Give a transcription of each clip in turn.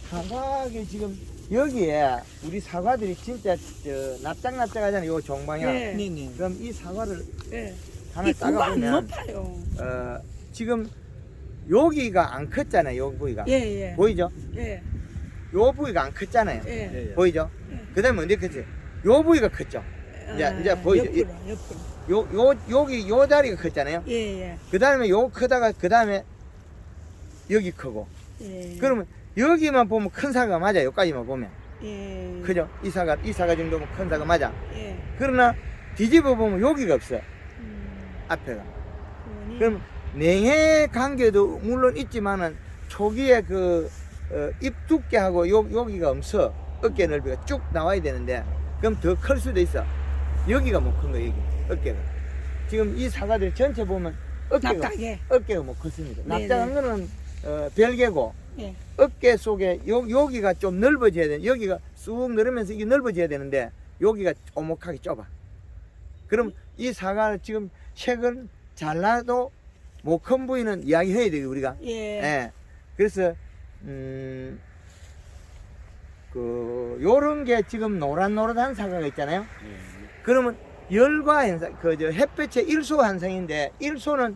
사과하게 지금 여기에 우리 사과들이 진짜 납작납작하잖아요. 요 종방향. 예. 네네. 그럼 이 사과를 예. 하나 이 구가 안 따가보면 높아요. 지금 여기가 안 컸잖아요. 요 부위가 예, 예. 보이죠? 예. 요 부위가 안 컸잖아요. 예. 예. 보이죠? 예. 그다음에 언제 컸지? 요 부위가 컸죠. 이제 보이죠? 옆으로. 여기 요 다리가 컸잖아요. 예, 예. 그다음에 요 크다가 그다음에 여기 크고. 예. 그러면 여기만 보면 큰 사과 맞아. 여기까지만 보면. 예. 그죠? 이 사과 정도면 큰 사과 맞아. 예. 그러나 뒤집어 보면 여기가 없어. 앞에가. 그럼 냉해 관계도 물론 있지만은 초기에 입 두께하고 여기가 없어. 어깨 넓이가 쭉 나와야 되는데 그럼 더 클 수도 있어. 여기가 못 큰 거 여기 어깨가. 지금 이 사과들 전체 보면 어깨가 못 컸습니다. 네네. 납작한 거는 별개고 예. 어깨 속에 여기가 좀 넓어져야 돼. 여기가 쑥 늘으면서 이게 넓어져야 되는데 여기가 오목하게 좁아. 그럼 이 사과를 지금 색을 잘라도 못 큰 부위는 이야기해야 돼요 우리가. 예. 예. 그래서 요런 게 지금 노릇노릇한 사과가 있잖아요. 그러면 열과 현상, 햇볕의 일소 현상인데 일소는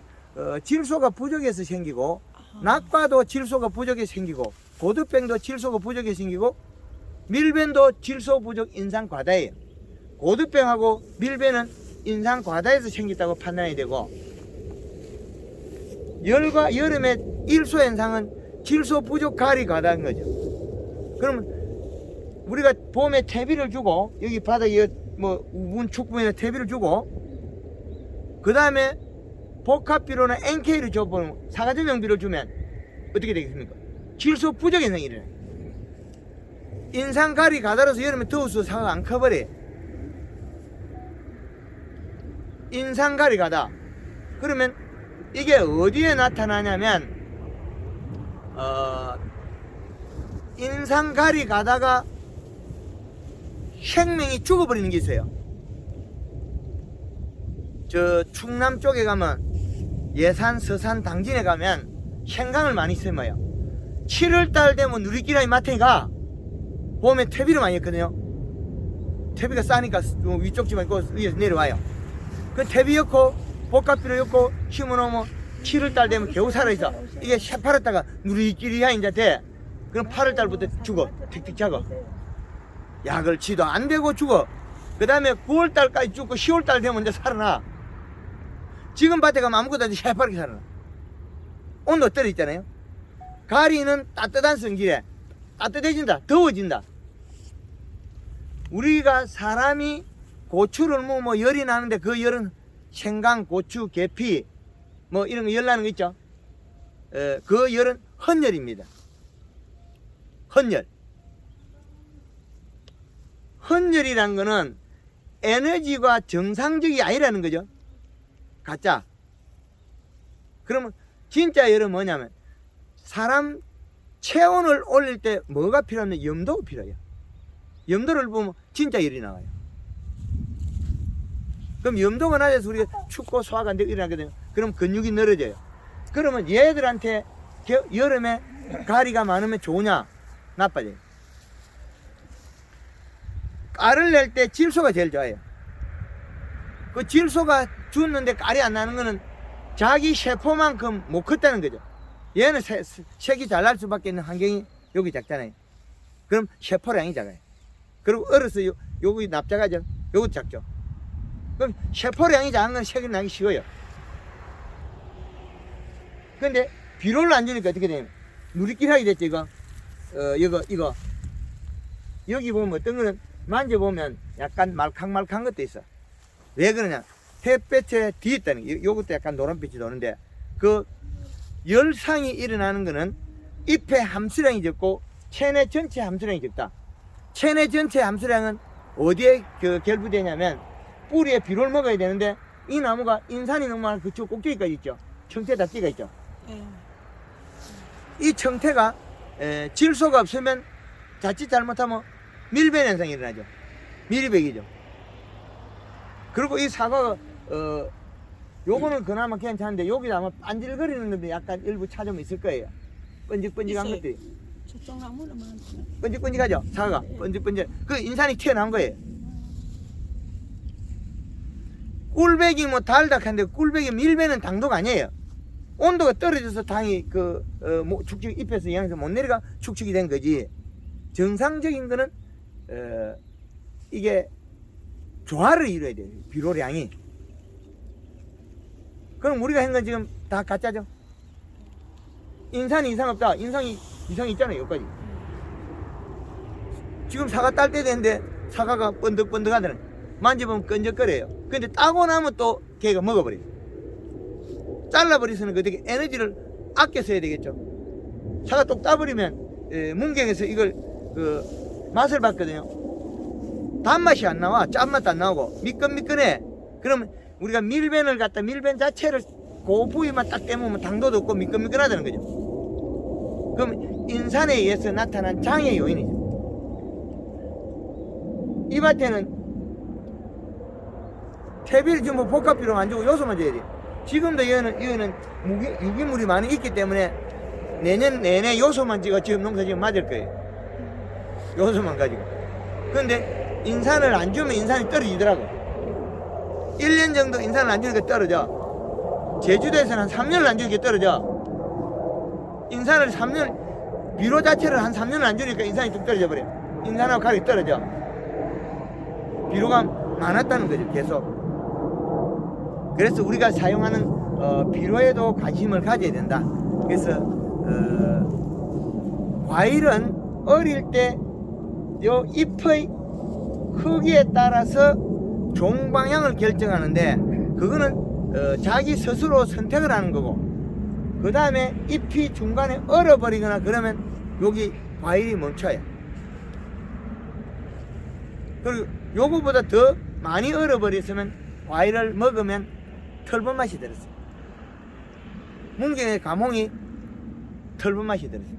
질소가 부족해서 생기고 낙과도 질소가 부족해서 생기고 고두병도 질소가 부족해서 생기고 밀배도 질소 부족 인상 과다예요. 고두병하고 밀배는 인상 과다에서 생겼다고 판단이 되고 열과 여름의 일소 현상은 질소 부족 가리 과다인 거죠. 그러면 우리가 봄에 퇴비를 주고 여기 바닥에 뭐 우분축분에 퇴비를 주고 그 다음에 복합비료나 NK를 줘보면 사과전용비를 주면 어떻게 되겠습니까? 질소 부족 현상이 일어나요. 인상가리 가다로서 여름에 더워서 사과가 안 커버려. 인상가리 가다. 그러면 이게 어디에 나타나냐면 인상가리 가다가 생명이 죽어버리는 게 있어요. 저 충남 쪽에 가면 예산, 서산, 당진에 가면 생강을 많이 심어요. 7월달 되면 누리끼리 마트에 가. 봄에 퇴비를 많이 했거든요. 퇴비가 싸니까 위쪽 집만 있고 위에서 내려와요. 그 퇴비 엮고 복합비료 엮고 심어놓으면 7월달 되면 겨우 살아있어. 이게 새파랗다가 누리끼리야 이제 돼. 그럼 8월달부터 죽어. 틱틱 작아. 약을 치도 안 되고 죽어. 그 다음에 9월달까지 죽고 10월달 되면 이제 살아나. 지금 밭에 가면 아무것도 안 돼. 새파랗게 살아나. 온도 떨어졌잖아요. 가리는 따뜻한 성질에 따뜻해진다. 더워진다. 우리가 사람이 고추를 뭐 열이 나는데 그 열은 생강, 고추, 계피 뭐 이런 거 열 나는 거 있죠. 그 열은 헌열입니다. 헌열. 헌열이란 거는 에너지가 정상적이 아니라는 거죠. 가짜. 그러면 진짜 열은 뭐냐면 사람 체온을 올릴 때 뭐가 필요하면 염도가 필요해요. 염도를 보면 진짜 열이 나와요. 그럼 염도가 낮아서 우리가 춥고 소화가 안 되고 일어나거든요. 그럼 근육이 늘어져요. 그러면 얘들한테 여름에 가리가 많으면 좋으냐? 나빠져요. 깔을 낼 때 질소가 제일 좋아요. 그 질소가 죽는데 깔이 안 나는 거는 자기 세포만큼 못 컸다는 거죠. 얘는 색이 잘 날 수밖에 없는 환경이 여기 작잖아요. 그럼 세포량이 작아요. 그리고 어려서 여기 납작하죠. 요것도 작죠. 그럼 세포량이 작은 건 색이 나기 쉬워요. 근데 비료를 안 주니까 어떻게 되냐면 누리끼리 하게 됐죠. 이거 여기 보면 어떤 거는 만져보면 약간 말캉말캉한 것도 있어. 왜 그러냐? 햇볕에 뒤에 있다는 게 요것도 약간 노란빛이 도는데 그 열상이 일어나는 거는 잎의 함수량이 적고 체내 전체 함수량이 적다. 체내 전체 함수량은 어디에 결부되냐면 뿌리에 비료를 먹어야 되는데 이 나무가 인산이 너무 많아 그쪽 꼭대기까지 있죠. 청태 다 띠가 있죠. 이 청태가 질소가 없으면 자칫 잘못하면 밀배 현상이 일어나죠. 미리백이죠. 그리고 이 사과가 요거는 그나마 괜찮은데 여기 아마 반질거리는 것도 약간 일부 차좀 있을 거예요. 번직번직한 있어요. 것들이. 저쪽 나무는 많지. 번직번직하죠. 사과가 번직번직. 그 인산이 튀어나온 거예요. 꿀배기 뭐 달다 하는데 꿀배기 밀배는 당도가 아니에요. 온도가 떨어져서 당이 축축 잎에서 영양소 못 내려가 축축이 된 거지. 정상적인 거는 이게 조화를 이루어야 돼요. 비료량이. 그럼 우리가 한 건 지금 다 가짜죠. 인산이 이상 없다. 인상이 이상이 있잖아요. 여기까지. 지금 사과 딸 때 됐는데 사과가 번득번득하다는 만져보면 끈적거려요. 근데 따고 나면 또 걔가 먹어버려요. 잘라버리서는 어떻게 에너지를 아껴 써야 되겠죠. 사과 똑 따버리면 문경에서 이걸 맛을 봤거든요. 단맛이 안 나와. 짠맛도 안 나오고 미끈미끈해. 그러면 우리가 밀벤을 갖다 밀벤 자체를 그 부위만 딱 떼면 당도도 없고 미끈미끈하다는 거죠. 그럼 인산에 의해서 나타난 장애 요인이죠. 이 밭에는 퇴비를 전부 복합비료 안 주고 요소만 줘야 돼요. 지금도 이거는 유기물이 많이 있기 때문에 내년 내내 요소만 지금 농사 지금 맞을 거예요. 요소만 가지고. 그런데 인산을 안 주면 인산이 떨어지더라고. 1년 정도 인산을 안 주니까 떨어져. 제주도에서는 한 3년을 안 주니까 떨어져. 인산을 3년, 비료 자체를 한 3년을 안 주니까 인산이 뚝 떨어져 버려. 인산하고 가격이 떨어져. 비료가 많았다는 거죠, 계속. 그래서 우리가 사용하는 비료에도 관심을 가져야 된다. 그래서 과일은 어릴 때 요 잎의 크기에 따라서 종방향을 결정하는데 그거는 자기 스스로 선택을 하는 거고, 그 다음에 잎이 중간에 얼어버리거나 그러면 여기 과일이 멈춰요. 그리고 요거보다 더 많이 얼어버렸으면 과일을 먹으면 털번 맛이 들었어요. 문경의 가몽이 털번 맛이 들었어요.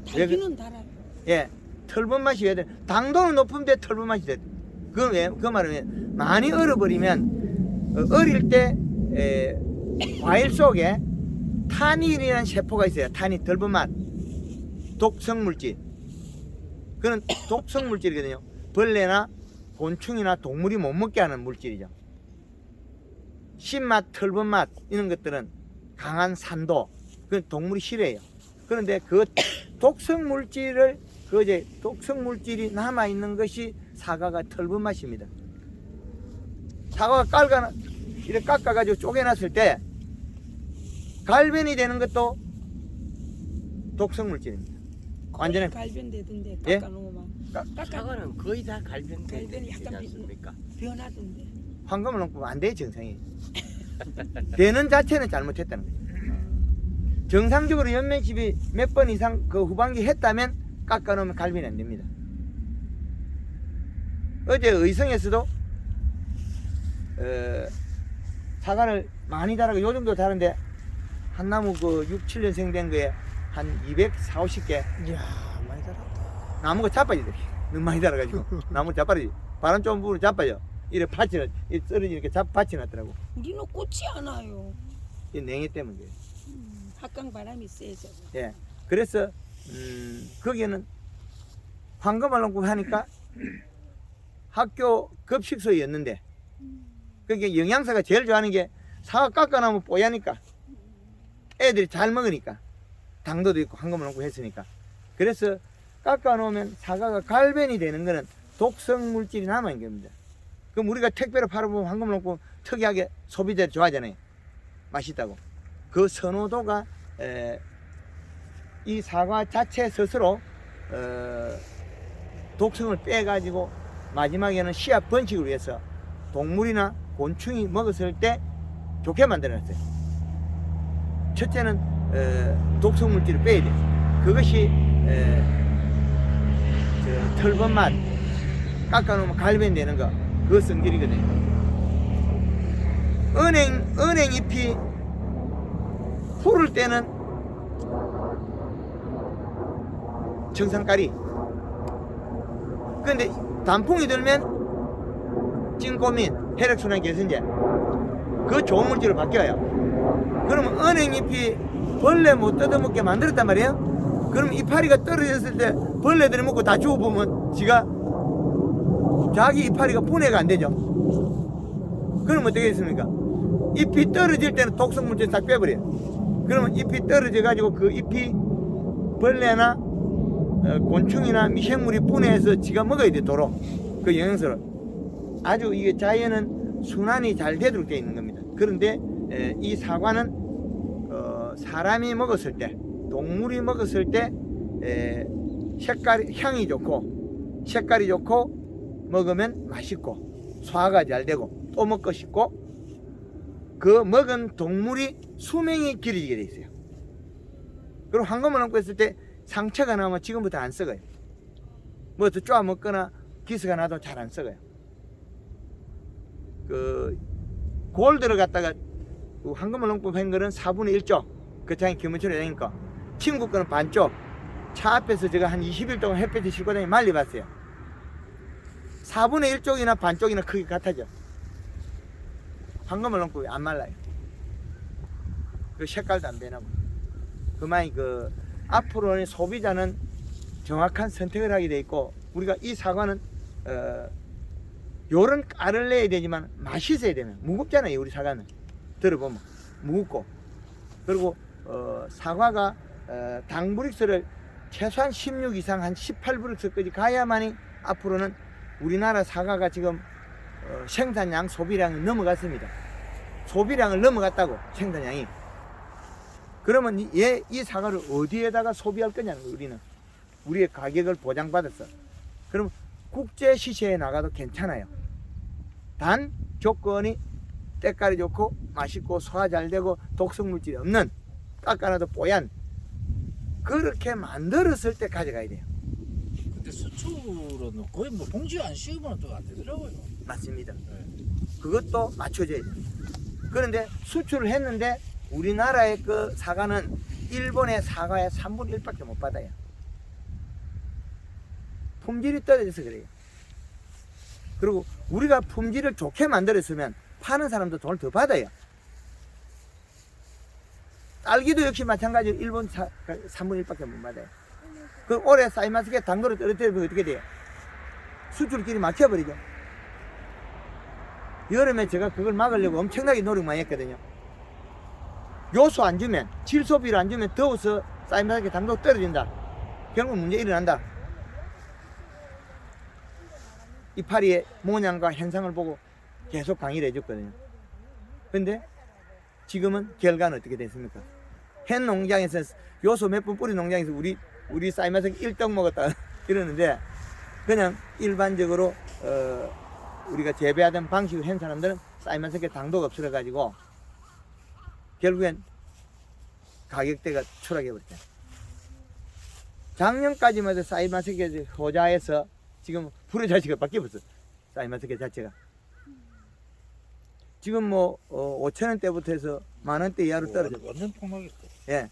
달기는 달아요. 예, 털번 맛이 왜 돼? 당도는 높은데 털번 맛이 돼. 그건 왜? 그 말은 왜? 많이 얼어버리면 어릴 때 과일 속에 타닌이라는 세포가 있어요. 타닌, 털번 맛, 독성 물질. 그런 독성 물질이거든요. 벌레나 곤충이나 동물이 못 먹게 하는 물질이죠. 신맛, 털번맛 이런 것들은 강한 산도, 그 동물이 싫어해요. 그런데 그 독성 물질을 독성 물질이 남아 있는 것이 사과가 털번맛입니다. 사과가 이렇게 깎아가지고 쪼개놨을 때 갈변이 되는 것도 독성 물질입니다. 완전히 갈변되던데 예? 깎아놓으면 사과는 거의 다 갈변되지 갈변이 약간 않습니까? 변하던데. 황금을 넣고 안 돼, 정상이. 되는 자체는 잘못했다는 거예요. 정상적으로 연면집이 몇 번 이상 그 후반기 했다면 깎아놓으면 갈변이 안 됩니다. 어제 의성에서도 사과를 많이 자라고 요 정도 자는데 한 나무 그 6, 7년생 된 거에 한 240, 50개. 이야, 많이 자랐다. 나무가 자빠지더래. 너무 많이 자라가지고. 나무 자빠지지. 바람 좀 부으면 자빠져. 이래 밭이, 떨어지 이렇게 밭이 났더라고. 우리는 꽃이 안 와요. 이 냉해 때문에. 합강 바람이 세죠. 예. 그래서, 거기는 황금알 농구 하니까 학교 급식소였는데, 그게 영양사가 제일 좋아하는 게 사과 깎아놓으면 뽀야니까. 애들이 잘 먹으니까. 당도도 있고 황금알 농구 했으니까. 그래서 깎아놓으면 사과가 갈변이 되는 거는 독성 물질이 남아있는 겁니다. 그럼 우리가 택배로 팔아보면 황금알 농구 특이하게 소비자들이 좋아하잖아요. 맛있다고. 그 선호도가 이 사과 자체 스스로 독성을 빼가지고 마지막에는 씨앗 번식을 위해서 동물이나 곤충이 먹었을 때 좋게 만들어놨어요. 첫째는 독성 물질을 빼야 돼요. 그것이 털번맛 깎아놓으면 갈변되는 거, 그 성질이거든요. 은행 잎이 푸를 때는 정상가리. 그런데 단풍이 들면 찐꼬민, 혈액순환 개선제, 그 좋은 물질로 바뀌어요. 그러면 은행잎이 벌레 못 뜯어먹게 만들었단 말이에요. 그럼 이파리가 떨어졌을 때 벌레들이 먹고 다 죽어보면 지가 자기 이파리가 분해가 안 되죠. 그럼 어떻게 했습니까? 잎이 떨어질 때는 독성 물질 싹 빼버려요. 그러면 잎이 떨어져 가지고 그 잎이 벌레나 곤충이나 미생물이 분해해서 지가 먹어야 돼. 도로 그 영양소를. 아주 이게 자연은 순환이 잘 되도록 되어 있는 겁니다. 그런데 이 사과는 사람이 먹었을 때, 동물이 먹었을 때 색깔이, 향이 좋고 색깔이 좋고 먹으면 맛있고 소화가 잘 되고 또 먹고 싶고, 그 먹은 동물이 수명이 길어지게 돼 있어요. 그리고 황금을 얹고 있을 때 상처가 나면 지금부터 안 썩어요. 뭐 더 쪼아 먹거나 기스가 나도 잘 안 썩어요. 그 골드를 갖다가 황금을 얹고 한 거는 4분의 1쪽, 그 장이 기문처럼 되니까. 친구 거는 반쪽. 차 앞에서 제가 한 20일 동안 햇볕에 싣고 다니 말려봤어요. 4분의 1쪽이나 반쪽이나 크기 같아져. 황금을 얹고 안 말라요. 그 색깔도 안 변하고. 그만이 그 앞으로는 소비자는 정확한 선택을 하게 돼 있고, 우리가 이 사과는 요런 깔을 내야 되지만 맛이 있어야 되면, 무겁잖아요. 우리 사과는 들어보면 무겁고, 그리고 사과가 당브릭스를 최소한 16 이상 한 18브릭스까지 가야만이 앞으로는 우리나라 사과가 지금 생산량 소비량을 넘어갔습니다. 소비량을 넘어갔다고, 생산량이. 그러면 이 사과를 어디에다가 소비할 거냐는 거예요. 우리는 우리의 가격을 보장받았어. 그럼 국제 시세에 나가도 괜찮아요. 단 조건이 때깔이 좋고 맛있고 소화 잘 되고 독성 물질이 없는, 깎아놔도 뽀얀, 그렇게 만들었을 때 가져가야 돼요. 근데 수출은 거의 뭐 봉지 안 씌우면 또 안 되더라고요. 맞습니다. 네. 그것도 맞춰줘야 돼요. 그런데 수출을 했는데 우리나라의 그 사과는 일본의 사과의 3분의 1밖에 못 받아요. 품질이 떨어져서 그래요. 그리고 우리가 품질을 좋게 만들었으면 파는 사람도 돈을 더 받아요. 딸기도 역시 마찬가지로 일본 3분의 1밖에 못 받아요. 그 올해 사이마스케 당도를 떨어뜨리면 어떻게 돼요? 수출길이 막혀버리죠. 여름에 제가 그걸 막으려고 엄청나게 노력 많이 했거든요. 요소 안 주면, 질소비를 안 주면 더워서 사이마스케 당도 떨어진다. 결국 문제 일어난다. 이파리의 모양과 현상을 보고 계속 강의를 해줬거든요. 근데 지금은 결과는 어떻게 됐습니까? hen 농장에서 요소 몇 번 뿌린 농장에서 우리 사이마스케 1등 먹었다 이러는데, 그냥 일반적으로 우리가 재배하던 방식을 한 사람들은 사이마스케 당도가 없어져 가지고 결국엔 가격대가 추락해 버렸잖아요. 작년까지만 해도 사이마스케 호자에서 지금 불의 자체가 바뀌었어. 사이마스케 자체가 지금 뭐 5,000원대부터 해서 10,000원대 이하로 떨어졌어. 완전 폭락했어. 예.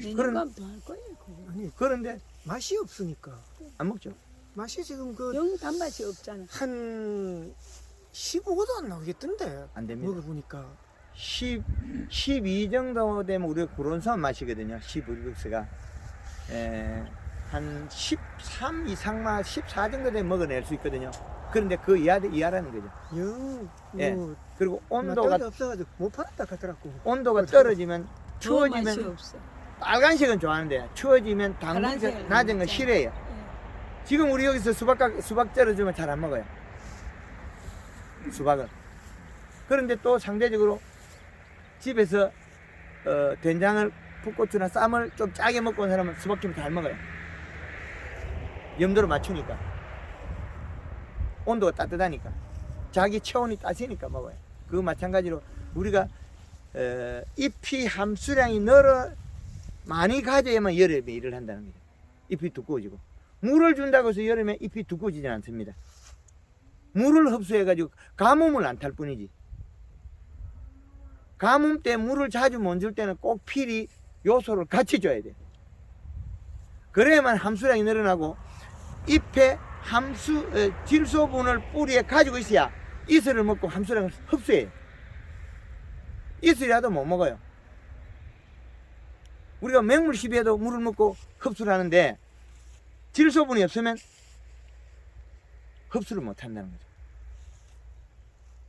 내년감 더할 거예요. 그거. 아니 그런데 맛이 없으니까. 안 먹죠. 맛이 지금 그 영 단맛이 없잖아. 한 15도도 안 나오겠던데. 안 됩니다. 먹어보니까 12 정도 되면 우리가 구론산 맛이거든요. 12브릭스가 한 13 이상만 14 정도 되면 먹어낼 수 있거든요. 그런데 그 이하라는 거죠. 영 예. 뭐 그리고 온도가 없어가지고 못 팔았다 하더라고. 온도가 떨어지면 더 맛이 추워지면, 없어. 빨간색은 좋아하는데 추워지면 당분이 파란색은 낮은 건 진짜. 싫어해요. 예. 지금 우리 여기서 수박 썰어주면 잘 안 먹어요. 수박은. 그런데 또 상대적으로 집에서 된장을, 풋고추나 쌈을 좀 짜게 먹고 온 사람은 수박김을 잘 먹어요. 염도를 맞추니까. 온도가 따뜻하니까. 자기 체온이 따지니까 먹어요. 그 마찬가지로 우리가 잎이 함수량이 많이 가져야만 여름에 일을 한다는 거죠. 잎이 두꺼워지고. 물을 준다고 해서 여름에 잎이 두꺼워지지 않습니다. 물을 흡수해가지고 가뭄을 안 탈 뿐이지. 가뭄 때 물을 자주 못 줄 때는 꼭 필히 요소를 같이 줘야 돼. 그래야만 함수량이 늘어나고, 잎에 질소분을 뿌리에 가지고 있어야 이슬을 먹고 함수량을 흡수해요. 이슬이라도 못 먹어요. 우리가 맹물 시비에도 물을 먹고 흡수를 하는데 질소분이 없으면 흡수를 못 한다는 거죠.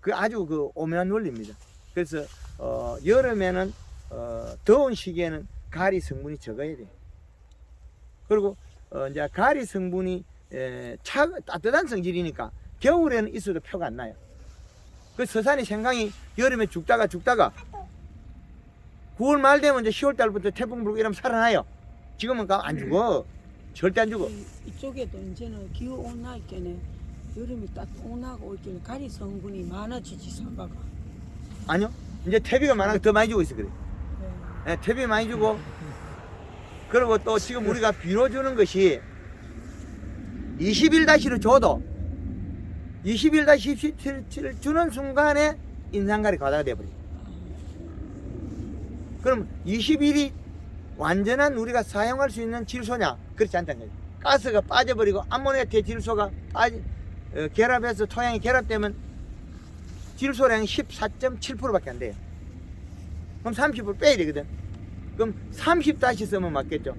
그 아주 그 오묘한 원리입니다. 그래서 여름에는 더운 시기에는 가리 성분이 적어야 돼요. 그리고 이제 가리 성분이 따뜻한 성질이니까 겨울에는 있어도 표가 안 나요. 그 서산이 생강이 여름에 죽다가 9월 말 되면 이제 10월 달부터 태풍 불고 이러면 살아나요. 지금은 안 죽어. 절대 안 죽어. 이쪽에도 이제는 기후 온화있겠네. 여름이 딱 온화하고 있길래 가리 성분이 많아지지 사과가. 아니요. 이제 퇴비가 많아서 더 많이 주고 있어 그래. 네, 퇴비 많이 주고. 그리고 또 지금 우리가 비료 주는 것이 21-를 줘도 21-17을 주는 순간에 인산가리 과다가 돼버려. 그럼 21이 완전한 우리가 사용할 수 있는 질소냐? 그렇지 않다는 거죠. 가스가 빠져버리고 암모니아 대질소가 결합해서 토양이 결합되면 질소량이 14.7%밖에 안 돼요. 그럼 30% 빼야 되거든. 그럼 30 다시 쓰면 맞겠죠.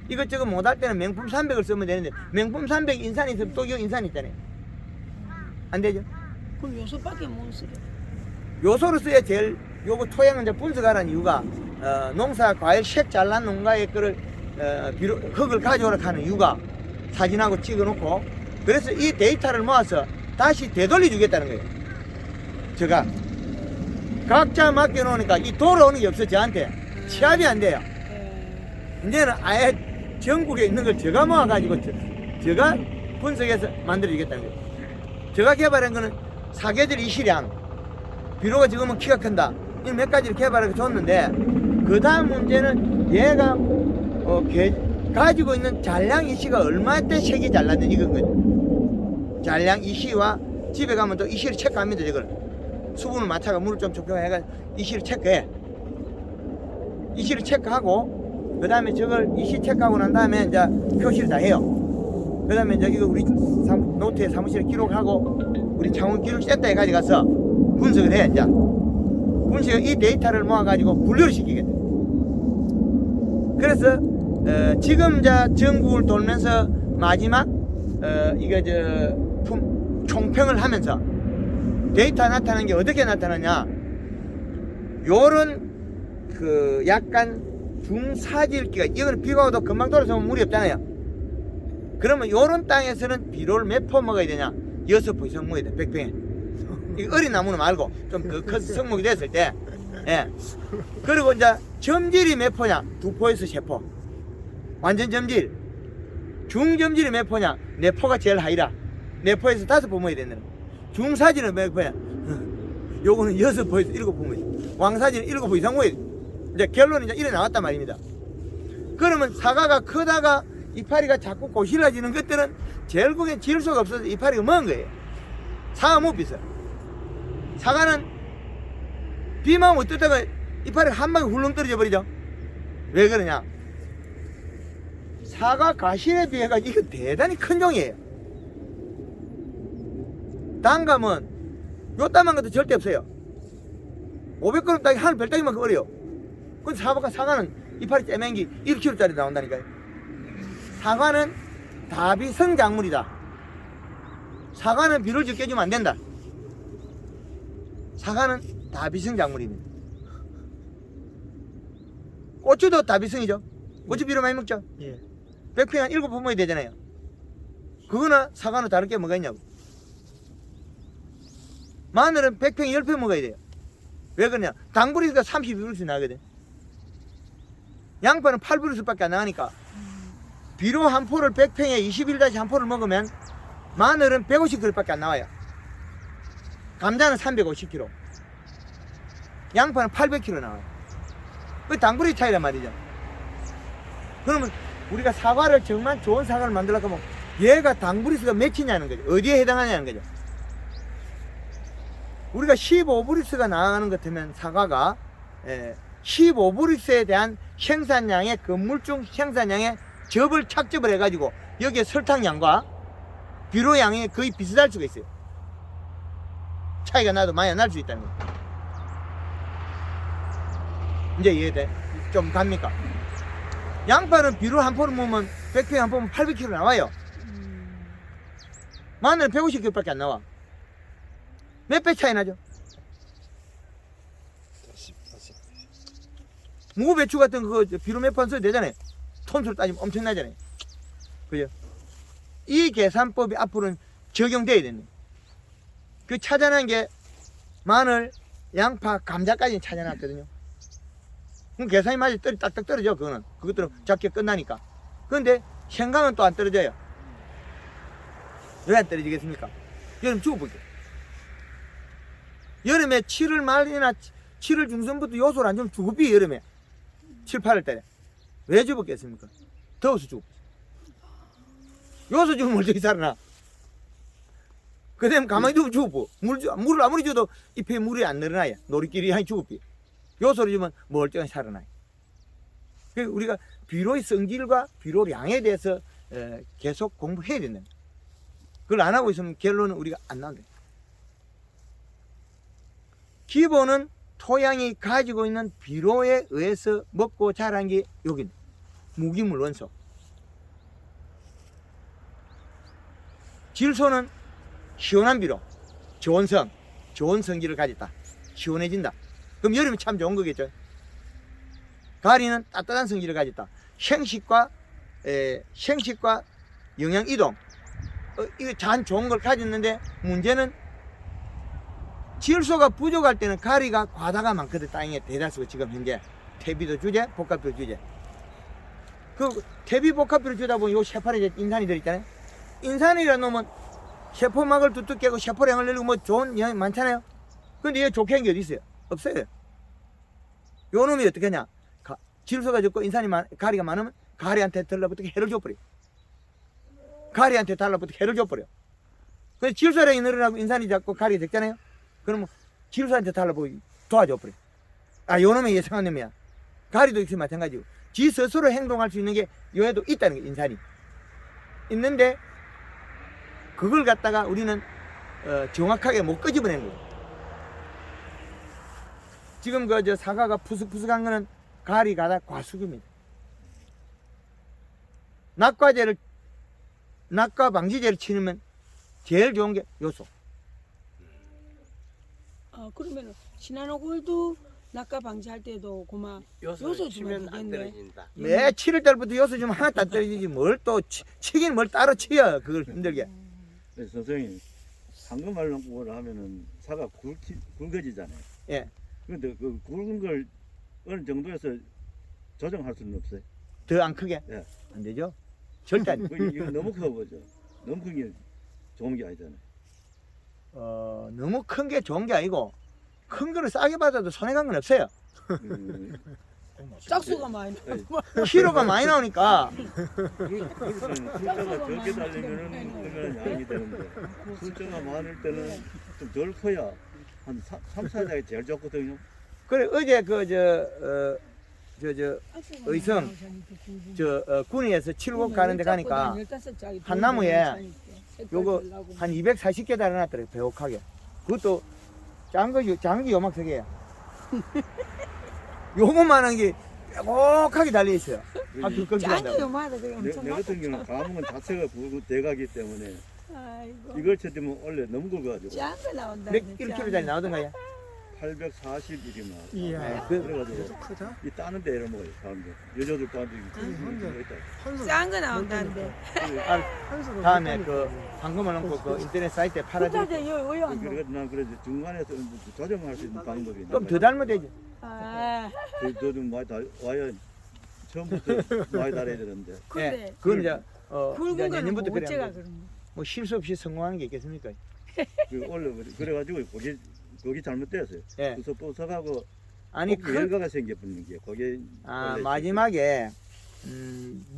이것저것 못할 때는 명품 300을 쓰면 되는데 명품 300 인산이 있으면 또 인산이 있잖아요. 안 되죠. 그럼 요소밖에 못 쓰게. 요소를 써야 제일 요거 토양을 이제 분석하라는 이유가 농사 과일 색 잘난 농가의 거를 흙을 가져오라 하는 이유가 사진하고 찍어놓고 그래서 이 데이터를 모아서 다시 되돌려 주겠다는 거예요. 제가 각자 맡겨놓으니까 이 돌아오는 게 없어 저한테 취합이 안 돼요. 이제는 아예 전국에 있는 걸 제가 모아가지고 제가 분석해서 만들어주겠다는 거예요. 제가 개발한 거는 사계절 이시량 비료가 지금은 키가 큰다 이 몇 가지를 개발해서 줬는데 그 다음 문제는 얘가 가지고 있는 잔량 이시가 얼마 때 색이 잘났는지 이건 거죠. 잔량 이시와 집에 가면 또 이시를 체크합니다. 이걸 수분을 맞춰가 물을 좀 적용해가 이시를 체크해. 이시를 체크하고 그 다음에 저걸 이시 체크하고 난 다음에 이제 표시를 다 해요. 그 다음에 이제 이거 우리 노트에 사무실에 기록하고 우리 창원 기록센터에 가져가서 분석을 해. 이제 분석을 이 데이터를 모아가지고 분류를 시키겠다. 그래서 지금 이제 전국을 돌면서 마지막 이거 총평을 하면서 데이터 나타나는 게 어떻게 나타나냐? 요런 그 약간 중사질기가 이거는 비가 와도 금방 돌아서면 물이 없잖아요. 그러면 요런 땅에서는 비료를 몇 포 먹어야 되냐? 6포 이상 먹어야 돼. 100평에. 이 어린 나무는 말고 좀 커서 성목이 됐을 때. 예. 그리고 이제 점질이 몇 포냐? 2포에서 3포. 완전 점질. 중점질이 몇 포냐? 4포가 제일 하이라. 4포에서 5포 먹어야 되는 거. 중사질은 몇 포냐? 요거는 6포에서 7포 먹어야 돼. 왕사질은 7포 이상 먹어야 돼. 이제 결론은 이제 이래 나왔단 말입니다. 그러면 사과가 크다가 이파리가 자꾸 고실라지는 것들은 결국엔 질소가 없어서 이파리가 먹은 거예요. 사과 못 비싸. 사과는 비만 못 뜨다가 이파리가 한 방에 훌렁 떨어져 버리죠. 왜 그러냐? 사과 가실에 비해가 이거 대단히 큰 종이에요. 단감은 요따만 것도 절대 없어요. 500g 따기 한 별따기만큼 어려요. 근데 사과는 이파리 째맹기 1kg짜리 나온다니까요. 사과는 다비성 작물이다. 사과는 비료를 적게 주면 안 된다. 사과는 다비성 작물입니다. 고추도 다비성이죠. 고추 비료 많이 먹죠. 예. 100평에 한 7포 먹어야 되잖아요. 그거나 사과는 다른 게 뭐가 있냐고. 마늘은 100평에 10평 먹어야 돼요. 왜 그러냐? 당브리스가 32브리스 나거든. 양파는 8브리스밖에 안 나가니까 비료 한 포를 100평에 21-1포를 먹으면 마늘은 150kg밖에 안 나와요. 감자는 350kg. 양파는 800kg 나와요. 그 당브리 차이란 말이죠. 그러면 우리가 사과를 정말 좋은 사과를 만들려고 하면 얘가 당브리스가 몇이냐는 거죠. 어디에 해당하냐는 거죠. 우리가 15브리스가 나가는 것 같으면 사과가 15브리스에 대한 생산량의 건물중 생산량의 접을 착접을 해가지고 여기에 설탕량과 비료량이 거의 비슷할 수가 있어요. 차이가 나도 많이 안 날 수 있다는 거예요. 이제 이해돼? 좀 갑니까? 양파는 비료 한 포를 먹으면 100kg 한 포면 800kg 나와요. 마늘은 150kg밖에 안 나와. 몇 배 차이 나죠? 무배추 같은 거 비료 몇 번 써도 되잖아요. 톤수로 따지면 엄청나잖아요. 그죠? 이 계산법이 앞으로는 적용돼야 되네. 그 찾아낸 게 마늘, 양파, 감자까지 찾아놨거든요. 그럼 계산이 맞아 딱딱 떨어져. 그거는 그것들은 작게 끝나니까. 그런데 생강은 또 안 떨어져요. 왜 안 떨어지겠습니까? 여름 죽어볼게요. 여름에 7월 말이나 7월 중순부터 요소를 안 주면 죽어비. 여름에 7, 8월 달에 왜 죽었겠습니까? 더워서 죽어. 요소 주면 멀쩡히 살아나. 그 다음에 가만히 두면 죽어. 물을 아무리 줘도 잎에 물이 안 늘어나요. 놀이끼리 하니 죽어. 요소를 주면 멀쩡히 살아나요. 그러니까 우리가 비료의 성질과 비료량에 대해서 계속 공부해야 된다. 그걸 안 하고 있으면 결론은 우리가 안 나온다. 기본은 토양이 가지고 있는 비료에 의해서 먹고 자란 게 여기는 무기물 원소. 질소는 시원한 비료, 좋은 성질을 가졌다. 시원해진다. 그럼 여름이 참 좋은 거겠죠. 가리는 따뜻한 성질을 가졌다. 생식과 영양 이동, 이거 참 좋은 걸 가졌는데 문제는 질소가 부족할 때는 가리가 과다가 많거든. 땅에 대다수가 지금 현재 퇴비도 주제, 복합비도 주제. 그 퇴비 복합비를 주다 보면 요 세포에 인산이 들어있잖아요. 인산이라 놓으면 세포막을 뚝뚝 깨고 세포량을 늘리고 뭐 좋은 영향이 많잖아요. 근데 얘 좋게 한 게 어디 있어요? 없어요. 요 놈이 어떻게 하냐? 질소가 적고 가리가 많으면 가리한테 달라붙어 해를 줘버려. 가리한테 달라붙어 해를 줘버려. 그래서 질소량이 늘어나고 인산이 작고 가리가 적잖아요. 그러면 질소한테 달라붙어 도와줘버려. 요 놈이 예상한 놈이야. 가리도 역시 마찬가지고. 지 스스로 행동할 수 있는 게 요에도 있다는 게 인산이. 있는데 그걸 갖다가 우리는 정확하게 못 끄집어낸 거예요. 지금 저 사과가 푸석푸석한 거는 가리가다 과수금입니다. 낙과 방지제를 치면 제일 좋은 게 요소. 그러면 시나노골도 낙과 방지할 때도 고마 요소 주면 되겠네. 매 7월 달부터 요소 좀 하나도 안 떨어지지 뭘 또 치긴 뭘 따로 치여. 그걸 힘들게. 네, 선생님 황금알롱국을 하면은 사과 굵어지잖아요. 예. 그런데 그 굵은 걸 어느 정도에서 조정할 수는 없어요. 더 안 크게? 예. 안 되죠. 절대 안 돼. 이거 너무 커 보죠. 너무 큰 게 좋은 게 아니잖아요. 너무 큰 게 좋은 게 아니고 큰 거를 싸게 받아도 손해간 건 없어요. 짝수가 많이 키로가 많이 나오니까 sul자가 적게 달리면은 그거는 양이 되는데 sul자가 많을 때는 좀 덜 커야 한 3, 4장이 제일 좋거든요. 그래 어제 의성 군위에서 칠곡 가는데 가니까 한 나무에 요거 한 240개 달아놨더라고요. 배옥하게. 그것도 작은 게 요막석이에요. 요거만한 게 빼곡하게 달려있어요. 짱이 요마다 그게 내 엄청 같은 경우는 가뭄은 자체가 대가기 때문에 아이고 이걸 쳐주면 원래 너무 굵어가지고 짱가 나온다. 몇 1kg짜리 나오던가요? 841이면 이야. 그래가지고 크다. 이 따는 데 이런 먹어요. 따는데 여자들 따는데 있다. 짱가 나온다는데. 다음에 그 황금을 넣고 그 인터넷 사이트에 팔아줄 그다지 요요 안 그래서 난 그래서 중간에서 조정할 수 있는 방법이 좀 더 닮으면 되지. 아, 좀 많이 와야 처음부터 많이 달아야 되는데 근데 그건 이제 굵은 거는 내년부터 뭐 그래. 어째가 그런 뭐 실수 없이 성공하는 게 있겠습니까? 원래 그래가지고 거기 잘못됐어요. 예. 부석부석하고 아니 열과가 생겨버리는 게 거기에 원래 마지막에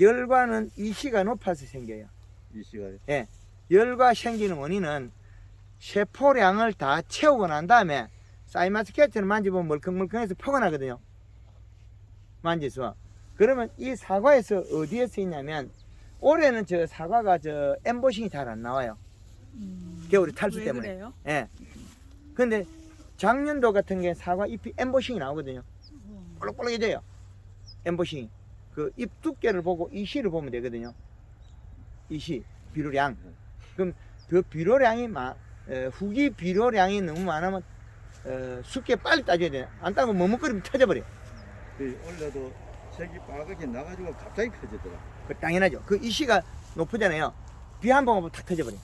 열과는 이시가 높아서 생겨요. 이 시간에 열과 생기는 원인은 세포량을 다 채우고 난 다음에 사이마스케트를 만져보면 멀컹멀컹해서 표가 나거든요. 만져서. 그러면 이 사과에서 어디에 쓰이냐면 올해는 저 사과가 저 엠보싱이 잘 안 나와요. 겨울에 탈수 왜 때문에. 그래요? 예. 근데 작년도 같은 게 사과 잎이 엠보싱이 나오거든요. 볼록볼록해져요. 엠보싱이. 그 잎 두께를 보고 이 시를 보면 되거든요. 이 시, 비료량. 그럼 그 비료량이 후기 비료량이 너무 많으면 쉽게 빨리 따줘야 돼. 안 따고 머뭇거리면 터져버려. 그 올려도 색이 빨갛게 나가지고 갑자기 펴지더라. 그 당연하죠. 그 이 시가 높으잖아요. 비 한 번 오면 탁 터져버려.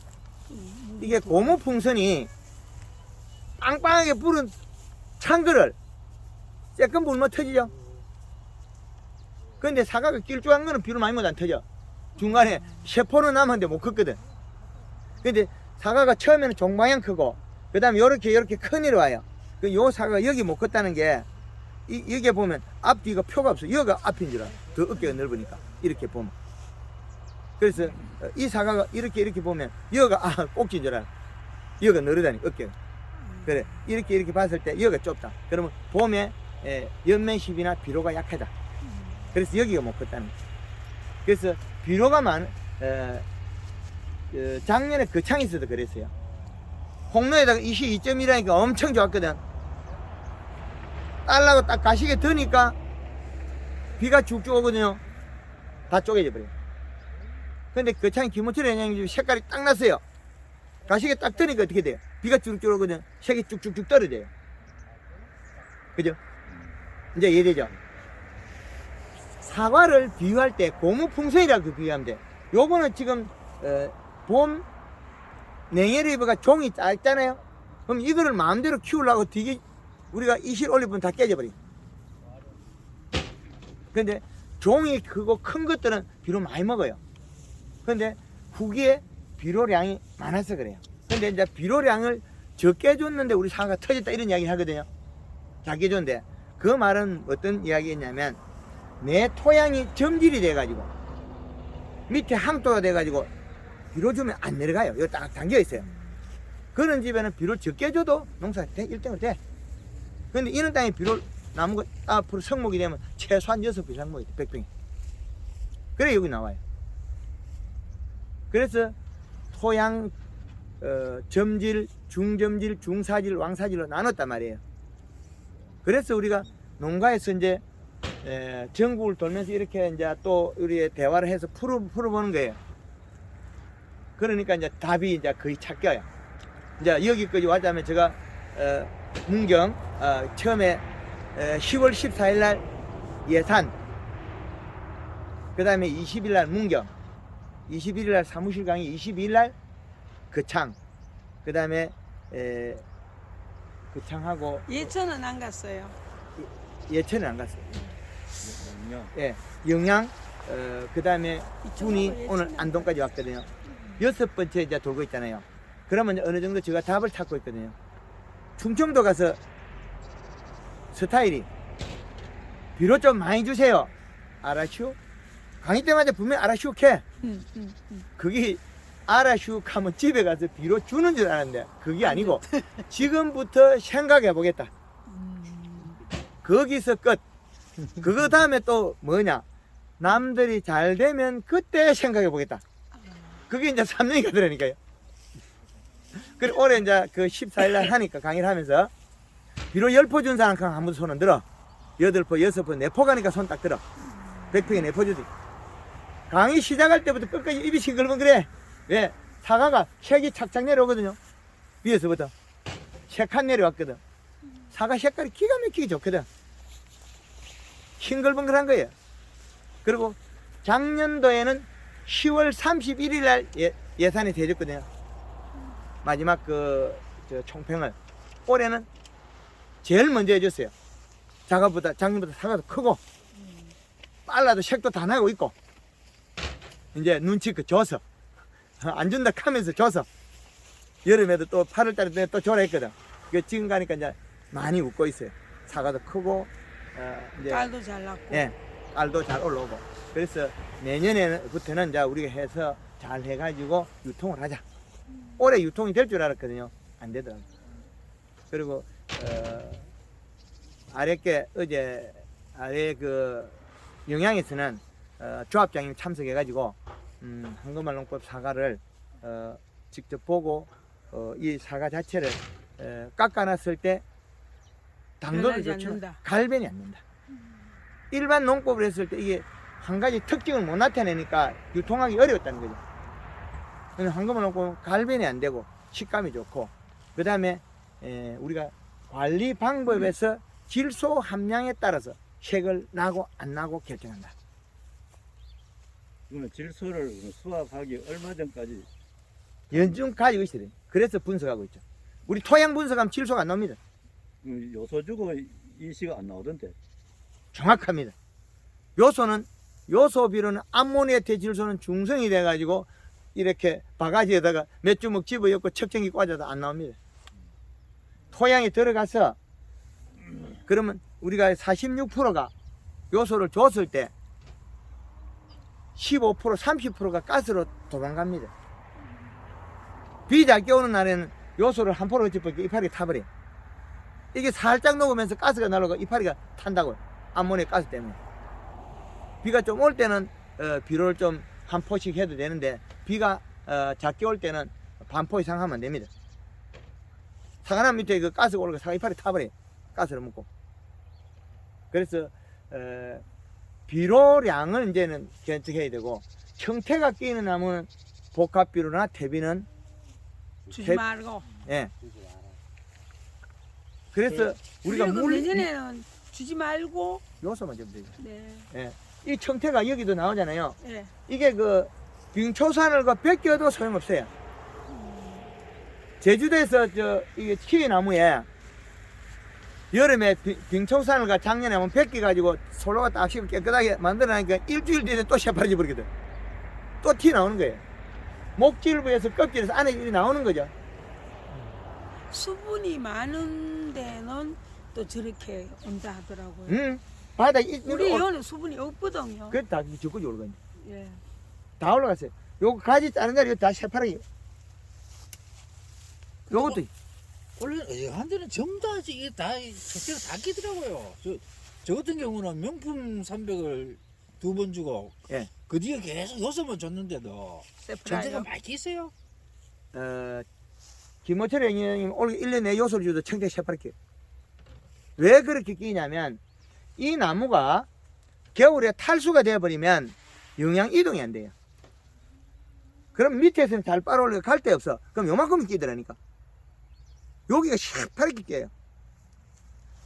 이게 고무풍선이 빵빵하게 불은 찬 거를 쬐끔 불면 터지죠. 근데 사과가 길쭉한 거는 비를 많이 못 안 터져. 중간에 세포는 남았는데 못 컸거든. 근데 사과가 처음에는 종방향 크고 그 다음에 요렇게 큰 일이 와요. 그 요 사과가 여기 못 컸다는 게 여기에 보면 앞뒤가 표가 없어. 여기가 앞인 줄 알아. 더 어깨가 넓으니까 이렇게 보면. 그래서 이 사과가 이렇게 보면 여기가 꼭지인 줄 알아. 여기가 늘어다니 어깨가. 그래 이렇게 봤을 때 여기가 좁다. 그러면 봄에 연면십이나 비료가 약하다. 그래서 여기가 못 컸다는 거야. 그래서 비료가 작년에 거창에서도 그랬어요. 홍로에다가 이시 2.1하니까 엄청 좋았거든. 딸라고 딱 가시게 드니까 비가 쭉쭉 오거든요. 다 쪼개져 버려요. 근데 거창이 김호철 회장님 색깔이 딱 났어요. 가시게 딱 드니까 어떻게 돼요? 비가 쭉쭉 오거든. 색이 쭉쭉쭉 떨어져요. 그죠? 이제 이해되죠? 사과를 비유할 때 고무풍선이라고 비유하면 돼. 요거는 지금 봄 냉해리버가 종이 짧잖아요. 그럼 이거를 마음대로 키우려고 되게 우리가 이실 올리면 다 깨져버려. 근데 종이 크고 큰 것들은 비료 많이 먹어요. 근데 후기에 비료량이 많아서 그래요. 근데 이제 비료량을 적게 줬는데 우리 사과가 터졌다 이런 이야기 하거든요. 작게 줬는데 그 말은 어떤 이야기였냐면 내 토양이 점질이 돼가지고 밑에 항토가 돼가지고 비료 주면 안 내려가요. 여기 딱 담겨 있어요. 그런 집에는 비료 적게 줘도 농사가 1등을 돼. 근데 이런 땅에 비료 나무가 앞으로 성목이 되면 최소한 6배 이상 먹어야 돼. 100평에. 그래 여기 나와요. 그래서 토양 점질, 중점질, 중사질, 왕사질로 나눴단 말이에요. 그래서 우리가 농가에서 이제 전국을 돌면서 이렇게 이제 또 우리 대화를 해서 풀어보는 거예요. 그러니까 이제 답이 이제 거의 찾겨요. 이제 여기까지 왔다면 제가 문경 처음에 10월 14일 날 예산, 그 다음에 20일 날 문경, 21일 날 사무실 강의, 22일 날 거창, 그 다음에 거창하고 예천은 안 갔어요. 예천은 안 갔어요. 그냥 예, 영양, 그 다음에 군이 이쪽하고 오늘 예천은 안동까지 왔거든요. 6번째 이제 돌고 있잖아요. 그러면 어느 정도 제가 답을 찾고 있거든요. 충청도 가서 스타일이 비료 좀 많이 주세요. 알아슈? 강의 때마다 분명히 알아슈 캐. 그게 알아슈 하면 집에 가서 비료 주는 줄 아는데 그게 아니고 지금부터 생각해 보겠다. 거기서 끝. 그거 다음에 또 뭐냐? 남들이 잘 되면 그때 생각해 보겠다. 그게 이제 3년이 가더라니까요. 그리고 올해 이제 그 14일 날 하니까 강의를 하면서 비료 10포 준 사람 한 번도 손 안 들어. 8포, 6포, 4포 가니까 손 딱 들어. 100평에 4포 주지. 강의 시작할 때부터 끝까지 입이 싱글벙 그래. 왜? 사과가 색이 착착 내려오거든요. 위에서부터. 색한 내려왔거든. 사과 색깔이 기가 막히게 좋거든. 싱글벙글한 거예요. 그리고 작년도에는 10월 31일 날 예산이 되어졌거든요. 마지막 저 총평을. 올해는 제일 먼저 해줬어요. 작년보다 사과도 크고, 빨라도 색도 다 나고 있고, 이제 눈치껏 줘서, 안 준다 하면서 줘서, 여름에도 또 8월달에 또 줘라 했거든. 지금 가니까 이제 많이 웃고 있어요. 사과도 크고, 이제. 깔도 잘 났고. 예, 알도 잘 올라오고. 그래서 내년에부터는 이제 우리가 해서 잘 해가지고 유통을 하자. 올해 유통이 될 줄 알았거든요. 안 되더라고요. 그리고 아랫게 어제 아래 그 영양에서는 조합장님 참석해가지고 한금말농법 사과를 직접 보고 이 사과 자체를 깎아놨을 때 당도도 변하지 좋지만 않는다. 갈변이 안 된다. 일반 농법을 했을 때 이게 한 가지 특징을 못 나타내니까 유통하기 어려웠다는 거죠. 그래서 황금을 넣고 갈변이 안 되고 식감이 좋고, 그 다음에 우리가 관리 방법에서 질소 함량에 따라서 색을 나고 안 나고 결정한다. 그러면 질소를 수확하기 얼마 전까지 연중 가지고 있어야 돼요. 그래서 분석하고 있죠. 우리 토양 분석하면 질소가 안 나옵니다. 요소 주고 이시가 안 나오던데. 정확합니다. 요소는 요소비료는 암모니아 대질소는 중성이 돼가지고 이렇게 바가지에다가 몇 주먹 집어넣고 척정기 꽂아도 안 나옵니다. 토양에 들어가서 그러면 우리가 46%가 요소를 줬을 때 15% 30%가 가스로 도망갑니다. 비 작게 오는 날에는 요소를 한 포로 짚으니까 이파리가 타버려. 이게 살짝 녹으면서 가스가 날아가 이파리가 탄다고요. 암모니아 가스 때문에. 비가 좀 올 때는 비료를 좀 한 포씩 해도 되는데, 비가 작게 올 때는 반 포 이상 하면 안 됩니다. 사과나무 밑에 그 가스가 오르고 사과 이파리 타버려요. 가스를 먹고. 그래서 비료량을 이제는 견적해야 되고, 형태가 끼는 나무는 복합비료나 퇴비는 주지 말고. 예. 그래서 우리가 그리고 물 내년에는 주지 말고. 요소만 좀 되죠. 네. 예. 이 청태가 여기도 나오잖아요. 예. 이게 그 빙초산을과 벗겨도 소용없어요. 제주도에서 이게 키위나무에 여름에 빙초산을과 작년에 한번 벗겨가지고 솔로가 딱 씹고 깨끗하게 만들어놓으니까 일주일 뒤에 또 새파라져 버리거든. 또 티 나오는 거예요. 목질부에서 껍질에서 안에 일이 나오는 거죠. 수분이 많은 데는 또 저렇게 온다 하더라고요. 바다 우리 여는 수분이 없거든요. 그다 죽고 올라가요. 예. 다 올라갔어요. 요거 가지 자른 자리 다 새파랗게. 요것도 원래 한 데는 전부 다 이게 다 적재가 다 끼더라고요. 저 같은 경우는 명품 300을 2번 주고 예. 그 뒤에 계속 요소만 줬는데도 전체가 세프라요. 많이 끼어요. 김호철 형님 올 1년 내 요소를 줘도 청태 새파랗게. 왜 그렇게 끼냐면 이 나무가 겨울에 탈수가 되어버리면 영양 이동이 안 돼요. 그럼 밑에서는 잘 빨아올려 갈 데 없어. 그럼 요만큼 끼더라니까. 여기가 새파랗게 끼어요.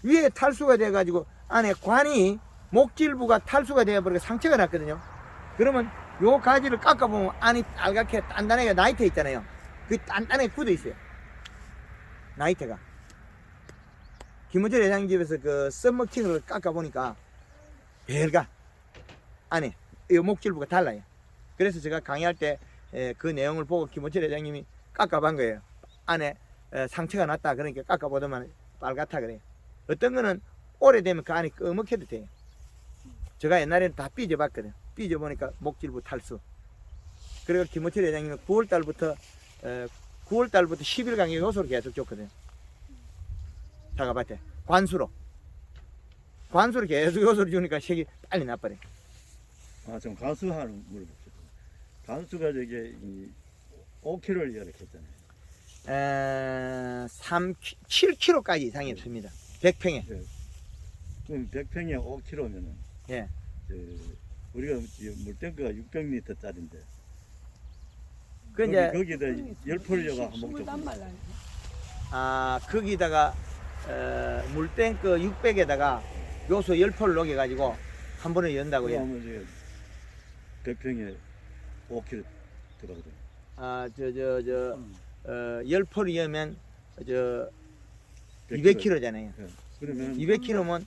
위에 탈수가 돼가지고 안에 관이 목질부가 탈수가 되어버리고 상처가 났거든요. 그러면 요 가지를 깎아보면 안이 빨갛게 단단하게 나이테 있잖아요. 그 단단하게 굳어 있어요. 나이테가. 김호철 회장님 집에서 그 썸머킹을 깎아보니까 별가 안에 이 목질부가 달라요. 그래서 제가 강의할 때 그 내용을 보고 김호철 회장님이 깎아본 거예요. 안에 상처가 났다 그러니까 깎아보더만 빨갛다 그래요. 어떤 거는 오래되면 그 안이 꺼먹혀도 돼요. 제가 옛날에는 다 삐져봤거든요. 삐져보니까 목질부 탈수. 그리고 김호철 회장님은 9월달부터 10일 간격 요소를 계속 줬거든요. 사과밭에 관수로 계속 요소를 주니까 색이 빨리 나버려. 좀 간수 하나 물어봅시다. 간수가 저게 5kg를 이렇게 했잖아요. 7kg까지 이상이 없습니다. 100평에. 그럼 100평에 5kg면은 예. 우리가 물탱크가 600리터짜리인데 그 이제 거기다 10폴려가 한번 수분 땀 좀 말라요. 거기다가 물탱크 600에다가 요소 10포를 녹여가지고 한 번에 연다고요. 그러면 이제 100평에 5kg 들어가거든요. 10포를 넣으면 100kg. 200kg잖아요. 그러면 200kg면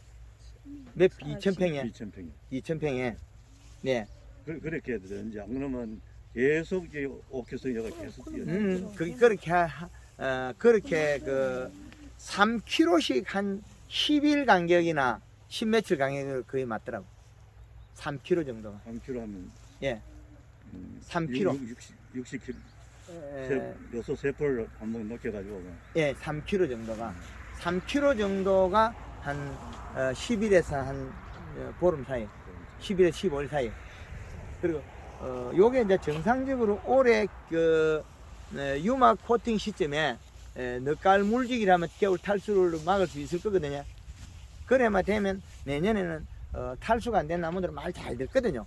몇 2000평에 2,000평에 2000평에 네. 그렇게 해야 돼요. 이제 안 그러면 계속 5kg가 계속 뛰어요. 그렇게 그 3kg씩 한 10일 간격이나 10며칠 간격을 거의 맞더라고. 3kg 정도가. 3kg 하면 예. 3kg. 60kg. 에, 요소 세포를 한번 넣겨가지고 예, 3kg 정도가. 3kg 정도가 한 10일에서 한 보름 사이. 10일에서 15일 사이. 그리고 요게 이제 정상적으로 올해 그 유막 코팅 시점에 늦가을 물지기라면 겨울 탈수를 막을 수 있을 거거든요. 그래만 되면 내년에는 탈수가 안 된 나무들은 말 잘 됐거든요.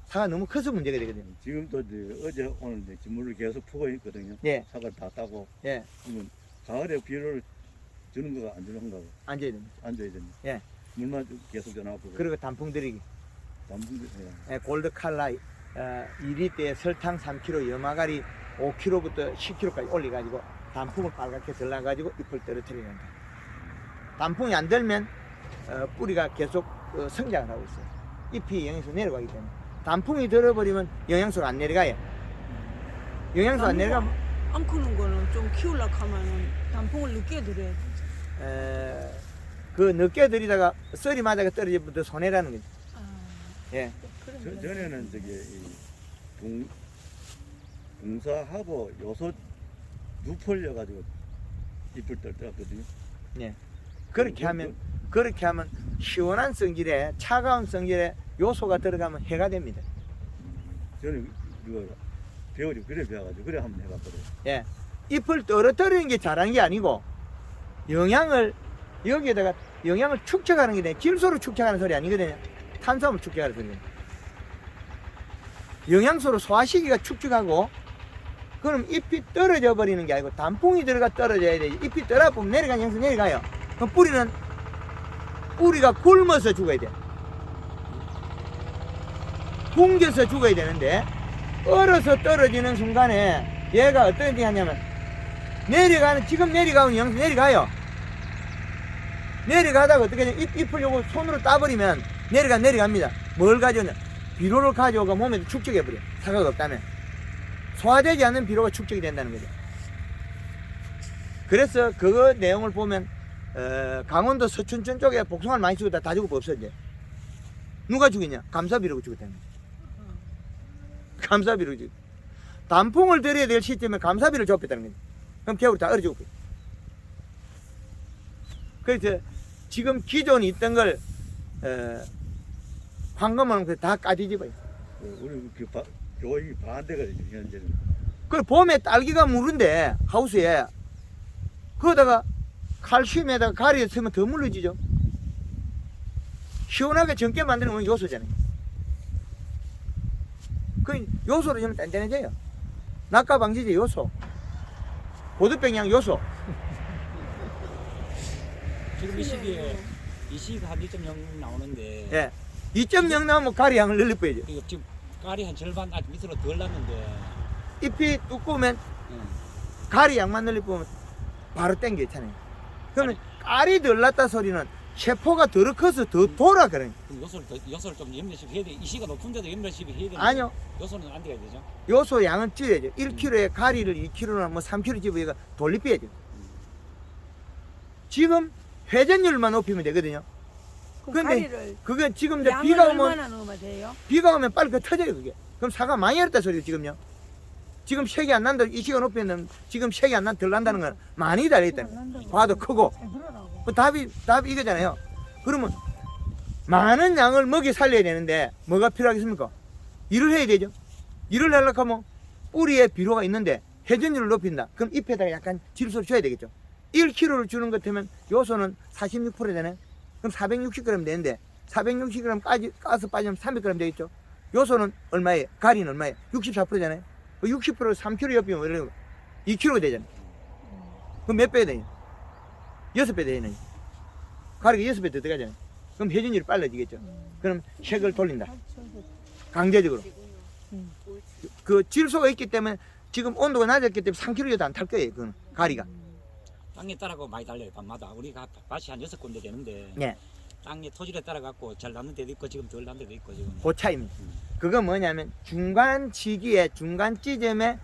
사과 너무 커서 문제가 되거든요. 지금도 이제 어제 오늘 이제 진물을 계속 푸고 있거든요. 예, 사과를 다 따고 예, 그러면 가을에 비료를 주는 거가 안 주는 거가 앉아야 됩니다. 앉아야 됩니다. 예. 물만 계속 전화하고 그리고 단풍 들이기. 단풍 예, 골드 칼라 2리터에 설탕 3kg, 염화가리 5kg부터 10kg까지 올려가지고 단풍을 빨갛게 들라가지고 잎을 떨어뜨리는 거예요. 단풍이 안 들면 뿌리가 계속 성장을 하고 있어요. 잎이 영양소 내려가기 때문에. 단풍이 들어버리면 영양소가 안 내려가요. 영양소 안 내려가면 안 크는 거는 좀 키우려고 하면은 단풍을 늦게 들여야 돼. 그 늦게 들이다가 썰이 맞아가 떨어지면 더 손해라는 거죠. 예. 전에는 저기 동사하고 요소 누펄려 가지고 잎을 떨더라거든요. 예. 그렇게 하면 시원한 성질에 차가운 성질에 요소가 들어가면 해가 됩니다. 저는 이거 배우지 그래 배워가지고 그래 한번 해봤거든요. 예. 잎을 떨어뜨리는 게 잘하는 게 아니고 영양을 여기에다가 영양을 축적하는 게 돼. 질소로 축적하는 소리 아니거든요. 탄수화물 축적하는 소리예요. 영양소로 소화시키가 축적하고 그럼 잎이 떨어져 버리는 게 아니고 단풍이 들어가 떨어져야 돼. 잎이 떨어져 보면 내려가는 영양소 내려가요. 그럼 뿌리가 굶어서 죽어야 돼. 굶겨서 죽어야 되는데 얼어서 떨어지는 순간에 얘가 어떤 일이 하냐면 지금 내려가는 영양소 내려가요. 내려가다가 어떻게 하냐 잎을 요거 손으로 따버리면 내려갑니다. 뭘 가져오냐 비료를 가져오고 몸에 축적해버려. 사과가 없다면 소화되지 않는 비료가 축적이 된다는 거죠. 그래서 그거 내용을 보면 강원도 서춘천 쪽에 복숭아를 많이 죽었다 다 죽고 없어졌죠. 누가 죽였냐? 감사비료가 죽었다는 거죠. 감사비료가 죽었다. 단풍을 들여야 될 시점에 감사비를 좁혔다는 거죠. 그럼 겨울에 다 얼어 죽고. 그래서 지금 기존에 있던 걸 황금은 다 까뒤집어요. 우리 교육이 반대거든요 현재는. 그 봄에 딸기가 무른데 하우스에 거기다가 칼슘에다가 가리에 쓰면 더 물러지죠. 시원하게 젊게 만드는 건 요소잖아요. 그 요소로 좀 단단해져요. 낙과 방지제 요소, 보드병양 요소. 지금 이 시기에 이 시기가 한 2.0 나오는데 예, 2.0 나오면 가리향을 늘려버야죠. 이거 지금 깔이 한 절반 아직 밑으로 덜 났는데 잎이 두꺼우면 가리향만 늘려보면 바로 땡겨 있잖아요. 그러면 깔이 덜 났다 소리는 세포가 덜 커서 더 돌아 그러니. 그럼 요소를 좀 염려시비 해야 돼. 이 시기가 높은데도 염려시비 해야 되는데 아니요. 요소는 안 돼야 되죠. 요소 양은 줄여야죠. 1kg에 가리를 2kg나 뭐 3kg 집어가 돌리빼야죠. 지금 회전율만 높이면 되거든요. 그럼 근데 가리를 그게 지금 이제 양을 비가 오면 얼마나 넣으면 돼요? 비가 오면 빨리 그 터져요 그게. 그럼 사과 많이 했다 소리죠 지금요. 지금 색이 안 난다. 이 시간 높이면 지금 색이 덜 난다는 건 많이 달려있다는 거예요. 봐도 크고. 그 답이 이거잖아요. 그러면 많은 양을 먹이 살려야 되는데 뭐가 필요하겠습니까? 일을 해야 되죠. 일을 하려고 하면 뿌리에 비료가 있는데 회전율을 높인다. 그럼 잎에다가 약간 질소를 줘야 되겠죠. 1kg를 주는 것 같으면 요소는 46% 되네. 그럼 460g 되는데 460g 까서 빠지면 300g 되겠죠. 요소는 얼마예요? 가리는 얼마예요? 64%잖아요. 60% 3kg 옆이면 2kg 되잖아요. 그럼 몇 배 되냐? 6배 되잖아요. 가리가 6배 더 들어가잖아요. 그럼 회전율이 빨라지겠죠. 그럼 색을 돌린다. 강제적으로. 그 질소가 있기 때문에 지금 온도가 낮았기 때문에 3kg도 안 탈 거예요. 그건 가리가. 땅에 따라가 많이 달려요. 밤마다 우리가 밭이 한 6군데 되는데 네. 땅에 토질에 따라갖고 잘 나는 데도 있고 지금 덜 나는 데도 있고 지금. 그 차이입니다. 그건 뭐냐면 중간 시기에 중간 지점에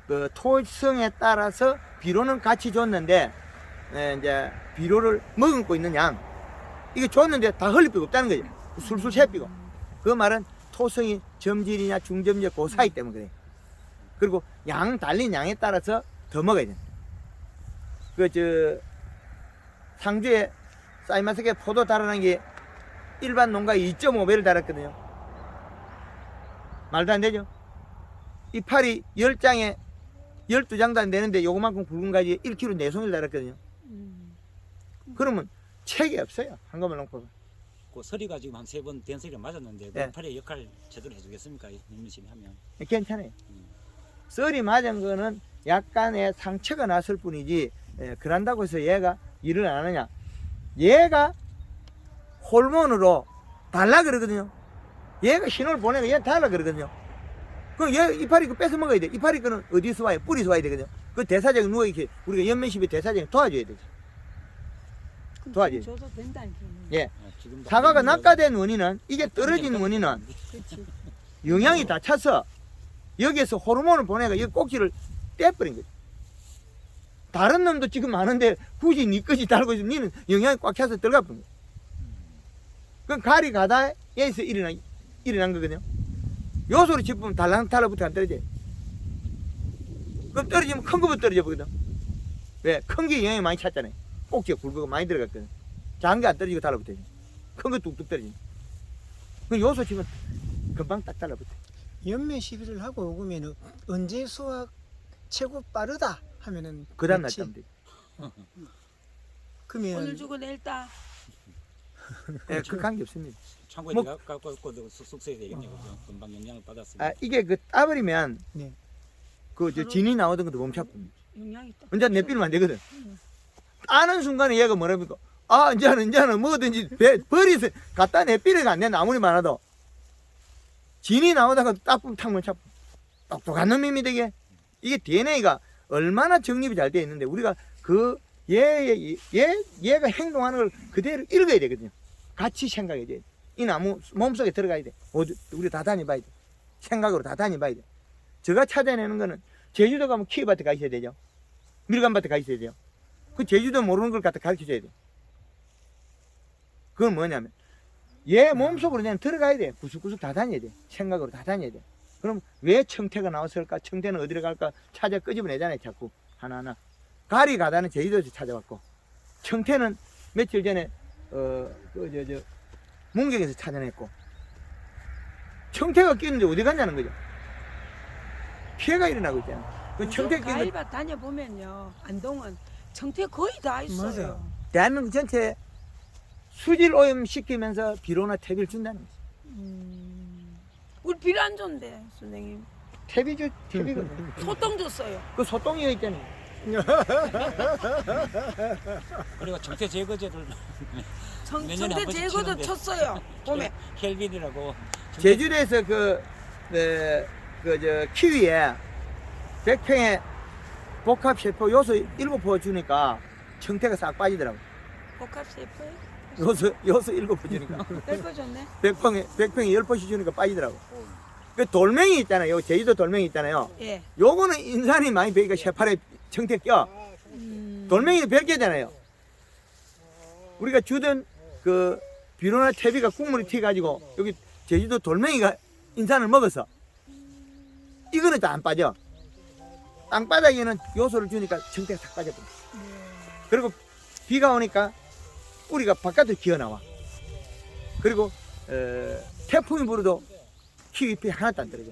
그 토성에 따라서 비료는 같이 줬는데 이제 비료를 머금고 있는 양 이게 줬는데 다 흘릴 필요 없다는 거죠. 술술 새피고 그 말은 토성이 점질이냐 중점질 그 사이 때문에 그래요. 그리고 양 달린 양에 따라서 더 먹어야 돼요. 상주에 사이마스게 포도 달아난 게 일반 농가에 2.5배를 달았거든요. 말도 안 되죠? 이파리 10장에 12장도 안 되는데 요거만큼 굵은 가지에 1kg 4송이를 달았거든요. 그러면 책이 없어요. 한꺼번에 농법은. 그 서리가 지금 한 3번 된서리를 맞았는데 네. 그 팔의 역할 제대로 해주겠습니까? 열심히 하면. 괜찮아요. 썰이 맞은 거는 약간의 상처가 났을 뿐이지 그런다고 해서 얘가 일을 안 하느냐. 얘가 호르몬으로 달라 그러거든요. 얘가 신호를 보내면 얘 달라 그러거든요. 그럼 얘 이파리 그 뺏어 먹어야 돼. 이파리 거는 어디서 와요? 뿌리서 와야 되거든요. 그 대사적 누워 이렇게 우리가 연면십의 대사적 도와줘야 되지. 도와줘야지. 줘도 된다니까. 예. 지금도 사과가 한 낙가된 원인은 이게 떨어진 원인은 그렇지. 영양이 다 차서 여기에서 호르몬을 보내가 이 꼭지를 떼버린 거지. 다른 놈도 지금 많은데 굳이 니 것이 달고 있으면 니는 영양이 꽉 차서 들어가 버린 거야. 그럼 가리 가다에서 일어난 거거든요. 요소를 짚으면 달라붙어 안 떨어져요. 그럼 떨어지면 큰 거부터 떨어져 버거든. 왜? 큰 게 영향이 많이 찼잖아요. 꼭지가 굵고 많이 들어갔거든. 작은 게 안 떨어지고 달라붙어요. 큰 거 뚝뚝 떨어지네. 그럼 요소 짚으면 금방 딱 달라붙어. 연면 시비를 하고 오면은 언제 수확 최고 빠르다 하면은 그 다음 날 며칠? 따면 돼. 그러면 오늘 주고 내일 따. 예, 그 관계 없습니다. 창고에 뭐- 내가 갖고 숙소에 되겠네요. 그죠? 금방 영양을 받았으면. 아, 이게 그 따버리면 네. 그 저 진이 나오던 것도 멈춰버립니다. 영양이 딱. 이제 내비면 안 되거든. 따는 순간에 얘가 뭐랍니까? 아, 이제는 뭐든지 버리서 갖다 내비를 안 된다. 아무리 많아도. 진이 나오다가 딱 보면 탁 멈춰. 똑똑한 놈입니다, 이게. 이게 DNA가 얼마나 정립이 잘 되어 있는데 우리가 그 얘가 행동하는 걸 그대로 읽어야 되거든요. 같이 생각해야 돼. 이 나무 몸속에 들어가야 돼. 우리 다 다녀봐야 돼. 생각으로 다 다녀봐야 돼. 제가 찾아내는 거는 제주도 가면 키위밭에 가 있어야 되죠. 밀감밭에 가 있어야 돼요. 그 제주도 모르는 걸 갖다 가르쳐줘야 돼. 그건 뭐냐면 얘 몸속으로 그냥 들어가야 돼. 구석구석 다 다녀야 돼. 생각으로 다 다녀야 돼. 그럼 왜 청태가 나왔을까? 청태는 어디로 갈까? 찾아 끄집어내잖아요. 자꾸 하나하나. 가리 가다는 제주도에서 찾아왔고 청태는 며칠 전에 문경에서 찾아냈고 청태가 끼는데 어디 갔냐는 거죠. 피해가 일어나고 있잖아요. 그 청태 끼는 가위밭 다녀보면요. 안동은 청태 거의 다 있어요. 맞아요. 대한민국 전체에 수질 오염 시키면서 비료나 퇴비를 준다는 거죠. 우리 비료 안 줬는데 선생님. 퇴비거든요. 소똥 줬어요. 그 소똥이가 있잖아요. 그리고 청태 제거제를 몇 년에 청태 한 번씩 제거도 치는데. 쳤어요. 봄에. 켈빈이라고. 제주도에서 키위에 100평에 복합 세포 요소 7% 주니까 청태가 싹 빠지더라고. 복합 세포에 요소 7% 주니까. 뺄거 줬네. 100평에 10%씩 주니까 빠지더라고. 그 돌멩이 있잖아요. 제주도 돌멩이 있잖아요. 예. 요거는 인산이 많이 배니까 쇠팔에 청태 껴. 돌멩이는 100개잖아요. 우리가 주던 그 비료나 퇴비가 국물이 튀가지고 여기 제주도 돌멩이가 인산을 먹어서 이거는 다 안 빠져. 땅바닥에는 요소를 주니까 청태가 싹 빠져버려. 그리고 비가 오니까 뿌리가 바깥으로 기어나와. 그리고 태풍이 불어도 키위 잎이 하나도 안 떨어져.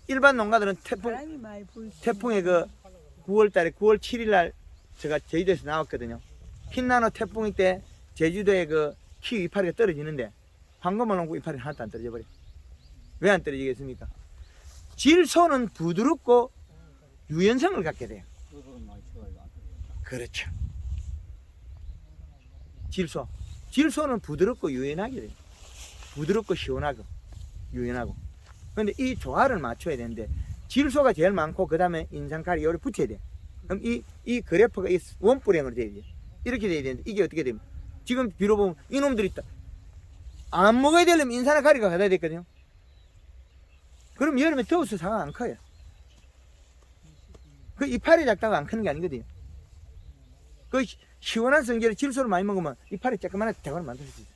일반 농가들은 바람이 많이 불지. 태풍에 그 9월달에 9월 7일날 제가 제주도에서 나왔거든요. 흰나노 태풍이 때 제주도에 그 키위 이파리가 떨어지는데 황금을 놓고 이파리 하나도 안 떨어져 버려. 왜 안 떨어지겠습니까? 질소는 부드럽고 유연성을 갖게 돼요. 그렇죠. 질소는 부드럽고 유연하게 돼요. 부드럽고 시원하고 유연하고. 그런데 이 조화를 맞춰야 되는데 질소가 제일 많고 그 다음에 인산가리 요리 붙여야 돼. 그럼 이 그래프가 이 원뿔형으로 돼야 돼. 이렇게 돼야 되는데 이게 어떻게 되면 지금 비로 보면 이놈들이 있다. 안 먹어야 되려면 인산화 가리가 가야 되거든요. 그럼 여름에 더워서 사과 안 커요. 그 이파리 작다가 안 크는 게 아니거든요. 그 시원한 성질의 질소를 많이 먹으면 이파리 조그만한 대가를 만들 수 있어요.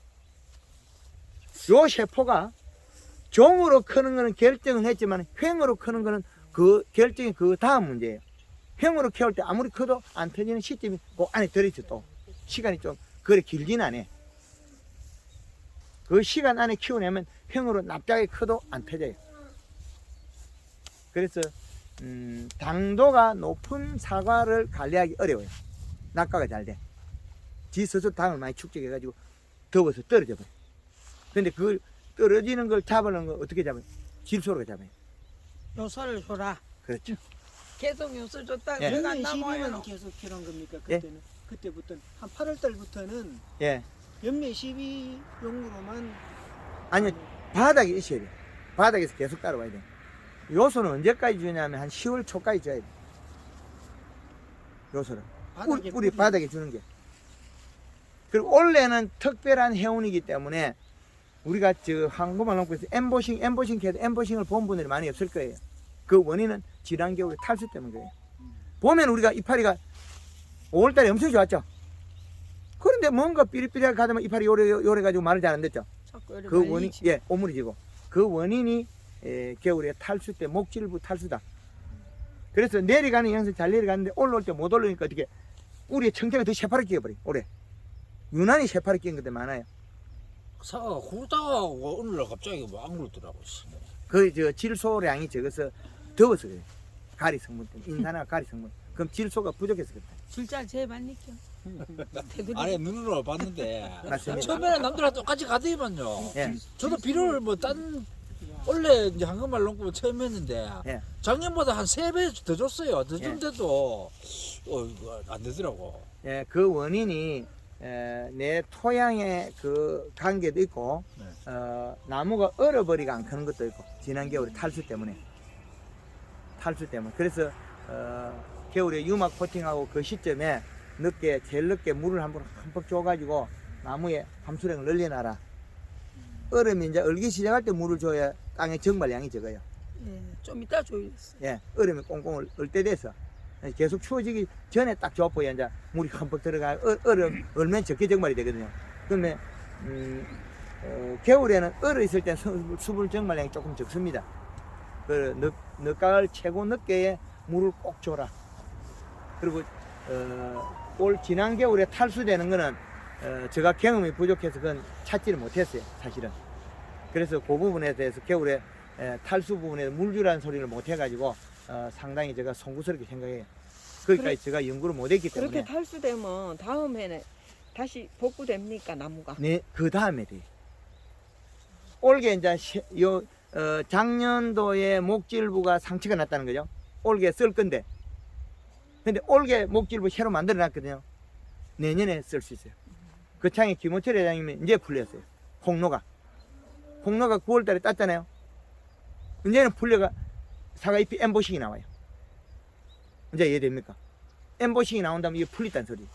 요 세포가 종으로 크는 거는 결정을 했지만 횡으로 크는 거는 그 결정이 그 다음 문제예요. 횡으로 키울 때 아무리 커도 안 터지는 시점이 그 안에 들어있어. 또 시간이 좀 그래 길지는 않아. 그 시간 안에 키우려면 횡으로 납작하게 커도 안 터져요. 그래서 당도가 높은 사과를 관리하기 어려워요. 낙과가 잘 돼. 지 스스로 당을 많이 축적해가지고 더워서 떨어져 버려. 근데 그 떨어지는 걸 잡으는 걸 어떻게 잡아요? 질소로 잡아요. 요소를 줘라. 그렇죠. 계속 요소 줬다. 예. 배가 안 연매 남아요. 12만 계속 필요한 겁니까? 예? 그때는 그때부터 한 8월 달부터는 예. 연매 12용으로만 아니요, 바닥에 있어야 돼. 바닥에서 계속 따라와야 돼. 요소는 언제까지 주냐면 한 10월 초까지 줘야 돼. 요소를. 바닥에 우리 바닥에 주는 게. 그리고 올해는 특별한 해운이기 때문에 우리가 저 황금알 농구에서 엠보싱 해도 엠보싱을 본 분들이 많이 없을 거예요. 그 원인은 지난 겨울에 탈수 때문인 거예요. 보면 우리가 이파리가 5월달에 엄청 좋았죠. 그런데 뭔가 삐리삐리하게 가다면 이파리 요래 가지고 말을 잘 안 듣죠. 자꾸 이렇게 그 원인, 말리지. 예, 오므리지고 그 원인이 겨울에 탈수 때 목질부 탈수다. 그래서 내려가는 양식 잘 내려가는데 올라올 때 못 올라오니까 어떻게 우리의 청태가 더 새파랗게 끼어버려. 올해 유난히 새파랗게 끼는 것들 많아요. 사과가 후다가 오늘날 갑자기 뭐 안 그렇더라고. 그 저 질소량이 적어서 더워서 그래. 가리 성분 때문에 인산화 가리 성분. 그럼 질소가 부족해서 그렇다. 진짜 제발 니껴. 아니 눈으로 봤는데 맞습니다. 처음에는 남들하고 똑같이 가더니만요. 예. 저도 비료를 뭐 딴 원래 이제 황금알 농구를 처음 했는데 예. 작년보다 한 3배 더 줬어요. 더 예. 줬는데도 이거 안 되더라고. 예, 그 원인이 내 토양의 그 관계도 있고 네. 나무가 얼어버리가 안 크는 것도 있고 지난 겨울에 탈수 때문에 그래서 겨울에 유막 코팅하고 그 시점에 제일 늦게 물을 흠뻑 줘가지고 나무에 함수량을 늘려놔라. 얼음이 이제 얼기 시작할 때 물을 줘야 땅의 정발량이 적어요. 예, 좀 이따 줘야겠어. 예, 얼음이 꽁꽁 얼 때 돼서 계속 추워지기 전에 딱 줘봐야 이제 물이 흠뻑 들어가 얼음 얼면 적게 정발이 되거든요. 그러면 겨울에는 얼어 있을 때 수분 정발량이 조금 적습니다. 그 늦가을 최고 늦게에 물을 꼭 줘라. 그리고 올 지난 겨울에 탈수되는 거는 제가 경험이 부족해서 그건 찾지를 못했어요, 사실은. 그래서 그 부분에 대해서 겨울에 탈수 부분에 물 주라는 소리를 못 해가지고 상당히 제가 송구스럽게 생각해요. 거기까지 제가 연구를 못 했기 때문에. 그렇게 탈수되면 다음 해는 다시 복구됩니까 나무가? 네, 그 다음에 돼. 올게 이제 작년도에 목질부가 상처가 났다는 거죠. 올게 쓸 건데. 근데 올게 목질부 새로 만들어 놨거든요. 내년에 쓸 수 있어요. 그 창에 김호철 회장님이 이제 풀렸어요. 홍로가 9월 달에 땄잖아요. 이제는 풀려가 사과잎이 엠보싱이 나와요. 이제 이해됩니까? 엠보싱이 나온다면 이게 풀렸다는 소리.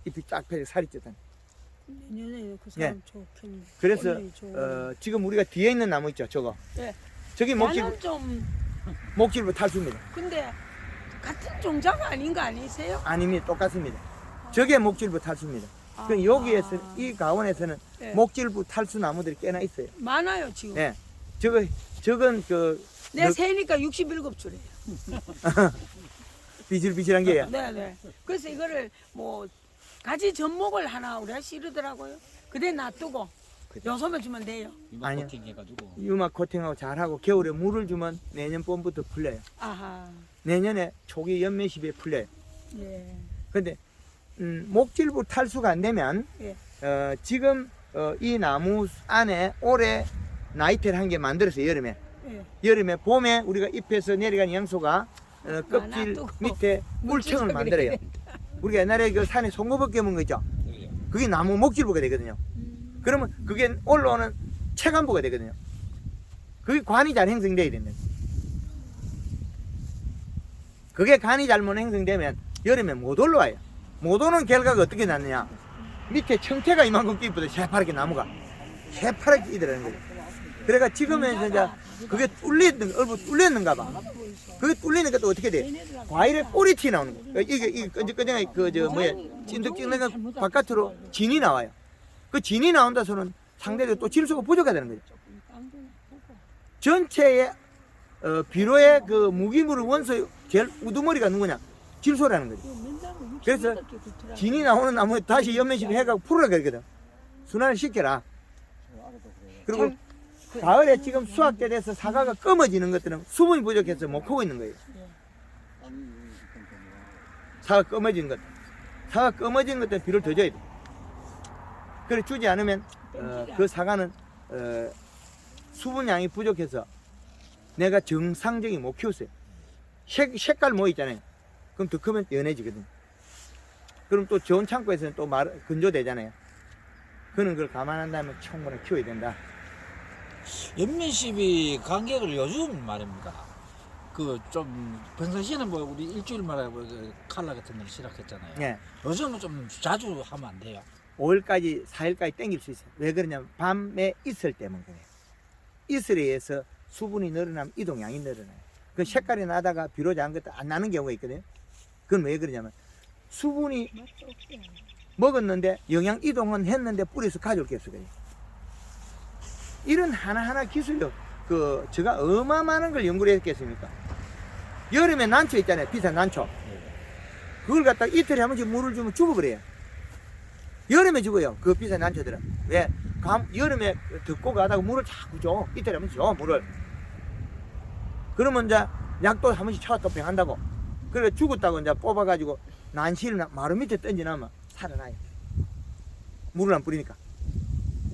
잎이 쫙 펴서 살이 쪘다는. 내년에 그 사람 좋겠네. 그래서 원래 좋은. 지금 우리가 뒤에 있는 나무 있죠, 저거. 네. 저기 나는 좀 목질부 탈수입니다. 근데 같은 종자가 아닌 거 아니세요? 아닙니다. 똑같습니다. 저게 목질부 탈수입니다. 그럼 여기에서 이 가원에서는 네. 목질부 탈수 나무들이 꽤나 있어요. 많아요 지금. 예. 저건 내 세니까 67줄이에요. 비실비실한 게요. 네네. 그래서 이거를 뭐 가지 접목을 하나 우리가 씨르더라고요. 그대 놔두고 그죠. 요소만 주면 돼요. 아니요. 코팅 해가지고 유막 코팅하고 잘하고 겨울에 물을 주면 내년 봄부터 풀려요. 아하. 내년에 초기 연매 시비에 풀려요. 예. 근데 목질부 탈수가 안 되면 예. 지금 이 나무 안에 올해 나이테를 한 개 만들었어요. 예. 여름에 봄에 우리가 잎에서 내려간 양소가 껍질 놔두고 밑에 물청을 물주석이 만들어요. 우리가 옛날에 그 산에 송거벗 깨문 거 있죠. 그게 나무 목질부가 되거든요. 그러면 그게 올라오는 체간부가 되거든요. 그게 관이 잘 형성돼야 된다. 그게 간이 잘못 형성되면 여름에 못 올라와요. 못 오는 결과가 어떻게 났느냐. 밑에 청태가 이만큼 끼보다 새파랗게 나무가 새파랗게 끼더라는 거죠. 그래가 지금은 이제 그게 뚫렸는가 봐. 그게 뚫리니까 또 어떻게 돼? 과일에 꼬리티 나오는 거야. 이게 끈적끈적하게 찐득찐득한 거 바깥으로 진이 나와요. 그 진이 나온다서는 상대적으로 또 질소가 부족하다는 거죠. 전체의 비료의 그 무기물 원소 제일 우두머리가 누구냐? 질소라는 거죠. 그래서 진이 나오는 나무에 다시 연면식 해가지고 풀으라 그러거든. 순환을 시켜라. 그리고 가을에 지금 수확 때 돼서 사과가 검어지는 것들은 수분이 부족해서 못 크고 있는 거예요. 사과 검어지는 것. 사과 검어지는 것들은 비료를 더 줘야 돼. 그래 주지 않으면 그 사과는 수분량이 부족해서 내가 정상적인 못 키웠어요. 색깔 뭐 있잖아요. 그럼 더 크면 연해지거든. 그럼 또 좋은 창고에서는 또 건조되잖아요. 그런 걸 감안한다면 충분히 키워야 된다. 연민십이 간격을 요즘 말입니다. 그 좀 평상시에는 뭐 우리 일주일마다 뭐 칼라 같은 걸 시작했잖아요. 예. 요즘은 좀 자주 하면 안 돼요. 5일까지 4일까지 땡길 수 있어요. 왜 그러냐면 밤에 이슬 때문에 그래요. 이슬에 의해서 수분이 늘어나면 이동량이 늘어나요. 그 색깔이 나다가 비로자 한 것도 안 나는 경우가 있거든요. 그건 왜 그러냐면 수분이 먹었는데 영양 이동은 했는데 뿌리에서 가져올 게 없어 그래요. 이런 하나하나 기술력 제가 어마어마한 걸 연구를 했겠습니까? 여름에 난초 있잖아요. 비싼 난초. 그걸 갖다가 이틀에 한 번씩 물을 주면 죽어버려요. 여름에 죽어요. 그 비싼 난초들은. 왜? 여름에 덥고 가다가 물을 자꾸 줘. 이틀에 한 번씩 줘, 물을. 그러면 이제 약도 한 번씩 쳐서 병한다고. 그래 죽었다고 이제 뽑아가지고 난시를 마루 밑에 던져놓으면 살아나요. 물을 안 뿌리니까.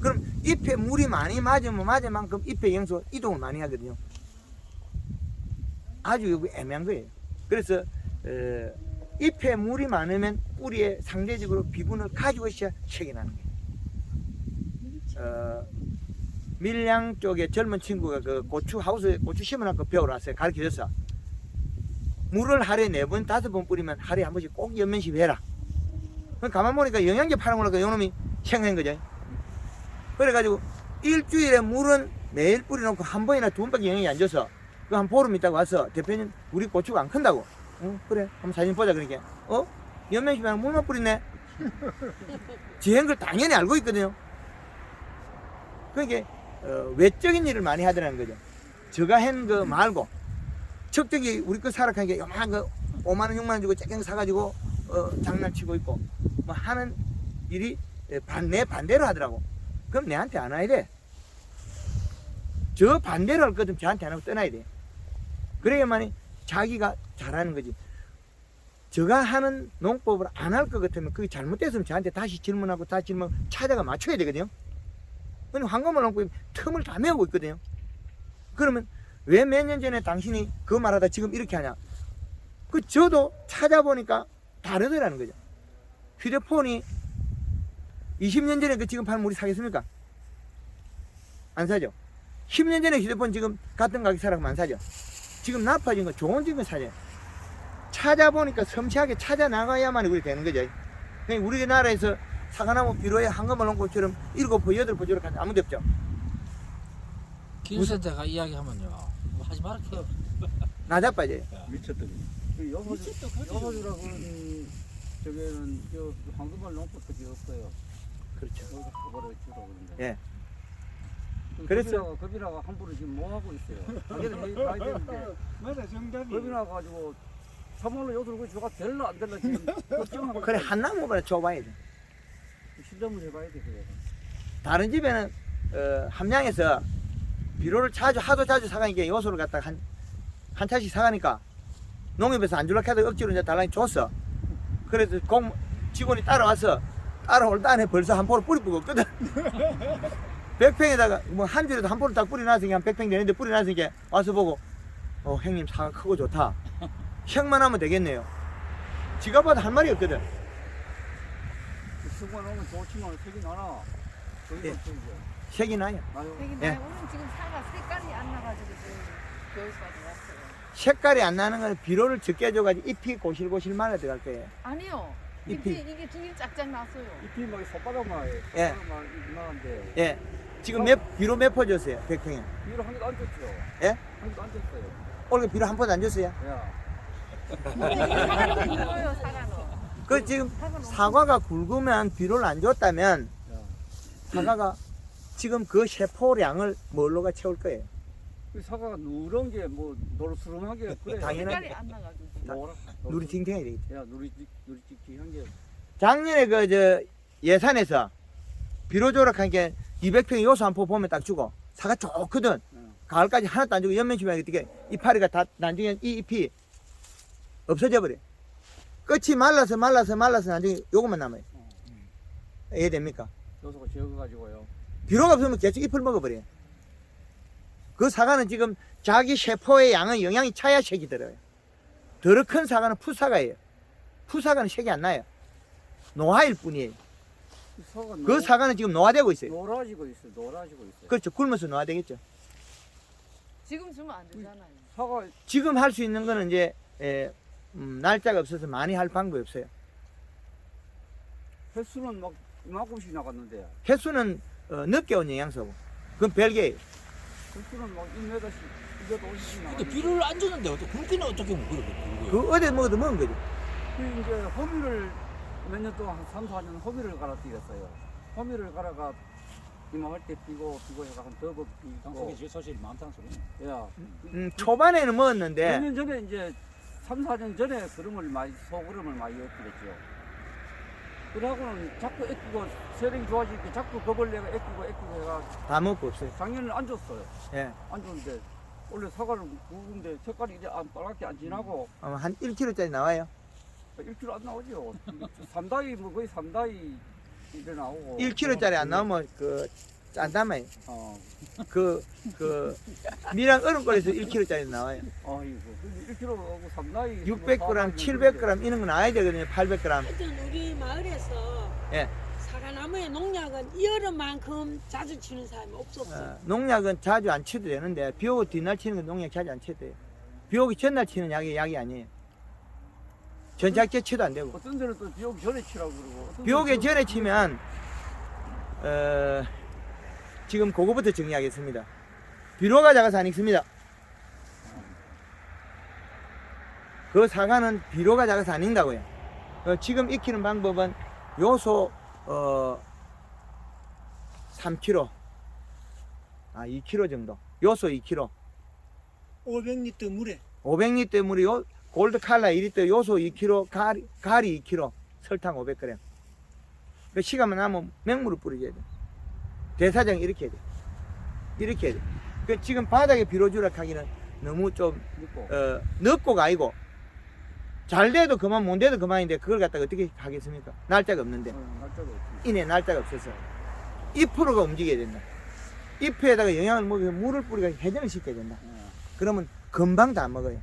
그럼 잎에 물이 많이 맞으면 맞은 만큼 잎의 영소 이동을 많이 하거든요. 아주 이거 애매한 거예요. 그래서 잎에 물이 많으면 뿌리에 상대적으로 비분을 가지고 있어야 색이 나는 거예요. 밀양 쪽에 젊은 친구가 그 고추 하우스에 고추 심어놓고 배우러 왔어요. 가르쳐줬어. 물을 하루에 4번, 5번 뿌리면 하루에 한 번씩 꼭 연면식 해라. 그럼 가만 보니까 영양제 팔아먹으니까 요놈이 생각한 거죠. 그래가지고 일주일에 물은 매일 뿌려놓고 한 번이나 2번밖에 영양이 안 줘서 그 한 보름 있다가 와서 대표님 우리 고추가 안 큰다고. 그래 한번 사진 보자 그러니까 연면식이랑 물만 뿌리네. 지한 걸 당연히 알고 있거든요. 그러니까 외적인 일을 많이 하더라는 거죠. 저가 한 거 말고 척적이 우리 거 사락한 게 요만한 거 5만원 6만원 주고 쬐끔 사가지고 장난치고 있고 뭐 하는 일이 내 반대로 하더라고. 그럼 내한테 안 와야 돼. 저 반대로 할 거든 저한테 안 하고 떠나야 돼. 그래야만이 자기가 잘하는 거지. 저가 하는 농법을 안 할 것 같으면 그게 잘못됐으면 저한테 다시 질문하고 다시 질문 찾아가 맞춰야 되거든요. 근데 황금을 농법이 틈을 다 메우고 있거든요. 그러면 왜 몇 년 전에 당신이 그 말하다 지금 이렇게 하냐? 저도 찾아보니까 다르더라는 거죠. 휴대폰이 20년 전에 지금 팔면 우리 사겠습니까? 안 사죠. 10년 전에 휴대폰 지금 같은 가격 사라면 안 사죠. 지금 나빠진 거 좋은 거 사죠. 찾아보니까 섬세하게 찾아 나가야만 우리 되는 거죠. 그러니까 우리나라에서 사과나무 비로에 황금을 농법처럼 7포, 8포 저렇게 하는 아무도 없죠. 기술센터가 이야기하면요. 뭐 하지 마라. 나자빠져요. 미쳤다. 여호주라고 저기는 저 황금알 농법도 없어요. 그렇죠. 그거를 주로 그런데. 예. 그래서 겁이라가 함부로 지금 뭐 하고 있어요. 자기는 해야 되는데 맞아 정답이. 겁이나 가지고 참말로 요들 저가 될라 안 될라 지금 걱정하고. 그래 한 나무만 줘봐야 돼. 실험을 해봐야 돼 그래. 다른 집에는 함양에서 비료를 하도 자주 사가니까 요소를 갖다가 한 차씩 사가니까 농협에서 안 줄라 해도 억지로 이제 달라니 줬어. 그래서 직원이 따라와서 따라올 안에 벌써 한 포를 뿌리고 없거든. 100평에다가 뭐 한 줄에도 한 포를 딱 뿌려놨으니까 한 100평 되는데 뿌려놨으니까 와서 보고 형님 사과 크고 좋다. 형만 하면 되겠네요. 지가 봐도 할 말이 없거든. 수건 오면 좋지만 색이 나나. 거기가 예. 또 이제 색이 나요. 나요. 되게 예. 많이 오늘 지금 사과 색깔이 안 나가지고 지금 여기까지 왔어요. 색깔이 안 나는 건 비료를 적게 줘가지고 잎이 고실고실 말라 들어갈 거예요. 아니요. 잎이. 이게 되게 짝짝 났어요. 잎이 막 손바닥만 예. 손바닥만 이만한데 예. 지금 비료 몇 포 줬어요? 100평에. 비로 한 개도 안 줬죠. 예? 한 개도 안 줬어요. 올해 비료 한 포도 안 줬어요? 야. 사과는 굵어요, 사과는. 그 지금 사과가 굵으면 비료를 안 줬다면 야. 사과가 지금 그 세포량을 뭘로가 채울 거예요. 그 사과가 누런 게 뭐 노릇스름한 게 그래. 당연하게. 색깔이 안 나가지고. 뭐라? 누리 팅팅해야 되겠죠. 야 누리찍찍한 게. 작년에 예산에서 비료 조락한 게 200평 요소 한 포 보면 딱 주고 사과 좋거든. 가을까지 하나도 안 주고 연면심하게 어떻게 이파리가 다 나중에 이 잎이 없어져 버려. 끝이 말라서 나중에 요것만 남아요. 이해됩니까? 요소가 적어가지고요. 비료가 없으면 계속 잎을 먹어버려요. 그 사과는 지금 자기 세포의 양의 영향이 차야 색이 들어요. 더 큰 사과는 풋사과예요. 풋사과는 색이 안 나요. 노화일 뿐이에요. 사과 그 사과는 지금 노화되고 있어요. 노라지고 있어요. 노라지고 있어요. 그렇죠. 굶어서 노화되겠죠. 지금 주면 안 되잖아요. 사과 지금 할 수 있는 거는 이제 날짜가 없어서 많이 할 방법이 없어요. 횟수는 막 이만큼씩 나갔는데 횟수는 늦게 온 영양소고 그건 별개예요. 횟수는 막 1m씩 250씩 근데 나갔는데 비료를 안 줬는데 굵기는 어떻게 먹어요? 그 어디 먹어도 먹은 거죠. 그 이제 허미를 몇 년 동안 한 3, 4년 허미를 갈아뛰었어요. 허미를 갈아가 이만할 때 피고 해가 한 더벅 당속이 피고 제일 소실이 많다는 소리네. 야 초반에는 몇 먹었는데 년 전에 이제 3, 4년 전에 그름을 많이 소그름을 많이 엎드렸죠. 그러고는 자꾸 애끼고 세력이 좋아지니까 자꾸 거벌레가 애끼고 해가 다 먹고 없어요. 작년에 안 줬어요. 예. 안 줬는데 원래 사과를 구운데 색깔이 이제 빨갛게 안 진하고 아마 한 1kg짜리 나와요. 1kg 안 나오죠. 3다이 뭐 거의 3다이 이래 나오고 1kg짜리 안 나오면 안 담아요. 어. 미랑 얼음골에서 1kg짜리 나와요. 아이고 1kg하고 3다이 600g, 700g 이런 거 나와야 되거든요. 800g. 하여튼 우리 마을에서 예. 사과나무에 농약은 여름만큼 자주 치는 사람이 없었어요. 농약은 자주 안 쳐도 되는데 비 오고 뒷날 치는 건 농약 자주 안 쳐도 돼요. 비 오기 전날 치는 약이 아니에요. 전작제 쳐도 안 되고. 어떤 데는 또 비 오기 전에 치라고 그러고 어떤 비 오기 데는 전에 치면 지금 그거부터 정리하겠습니다. 비료가 작아서 안 익습니다. 그 사과는 비료가 작아서 안 익는다고요. 지금 익히는 방법은 요소 3kg, 2kg 정도. 요소 2kg. 500리터 물에 500리터 물이 골드 칼라 1리터, 요소 2kg, 가리 2kg, 설탕 500g. 그 시간만 나면 맹물을 뿌려줘야 돼. 대사정 이렇게 해야 돼. 이렇게 해야 돼. 그 지금 바닥에 비료 주락하기는 너무 좀 있고 늦고가 아니고 잘 돼도 그만 못 돼도 그만인데 그걸 갖다가 어떻게 하겠습니까? 날짜가 없는데. 날짜가 없지. 이내 날짜가 없어서 2%가 움직여야 된다. 잎에다가 영양을 먹여서 물을 뿌리고 회전을 시켜야 된다. 그러면 금방 다 먹어요.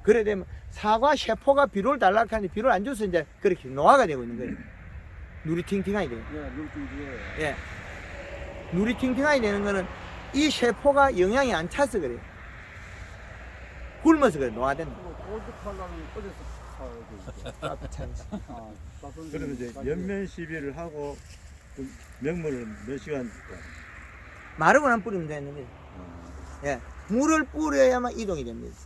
그래 되면 사과 세포가 비료를 달라고 하는데 비료를 안 줘서 이제 그렇게 노화가 되고 있는 거예요. 누리 팅팅하게 돼요. 예, 물좀 주세요. 예. 누리 팅팅하게 되는 거는 이 세포가 영양이 안 차서 그래요. 굶어서 그래 노화된다. 골드 칼라는 어디서 사야 되죠? 그러면 이제 연면 시비를 하고 그 맹물을 몇 시간 마르고 난 뿌리면 되는 거예요. 예. 물을 뿌려야만 이동이 됩니다.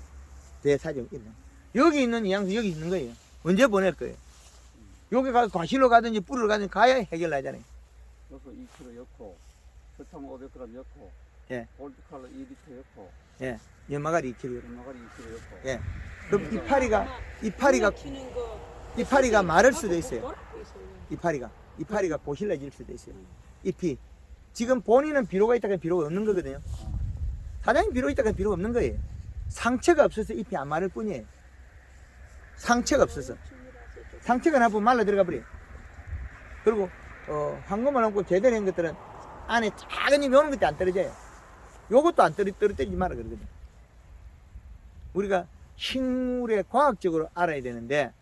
대사정 이동. 여기 있는 영양소 여기 있는 거예요. 언제 보낼 거예요? 여기 가 과실로 가든지 뿌리로 가든지 가야 해결나잖아요. 요소 2kg 넣고 설탕 500g 넣고 예. 골드 칼라 2리터 넣고 예. 연마가리 2kg. 연마가리 2kg 넣고 예. 그럼 이파리가 치는 거 이파리가 마를 수도 있어요. 뭐라고 있어요? 이파리가 보실러질 수도 있어요. 잎이 지금 본인은 비료가 있다가 비료가 없는 거거든요. 사장님 비료 있다가 비료가 없는 거예요. 상처가 없어서 잎이 안 마를 뿐이에요. 상처가 없어서. 상처가 나쁘면 말라 들어가 버려요. 그리고 황금을 얹고 제대로 한 것들은 안에 작은 잎이 오는 것도 안 떨어져요. 요것도 안 떨어뜨리지 마라 그러거든요. 우리가 식물에 과학적으로 알아야 되는데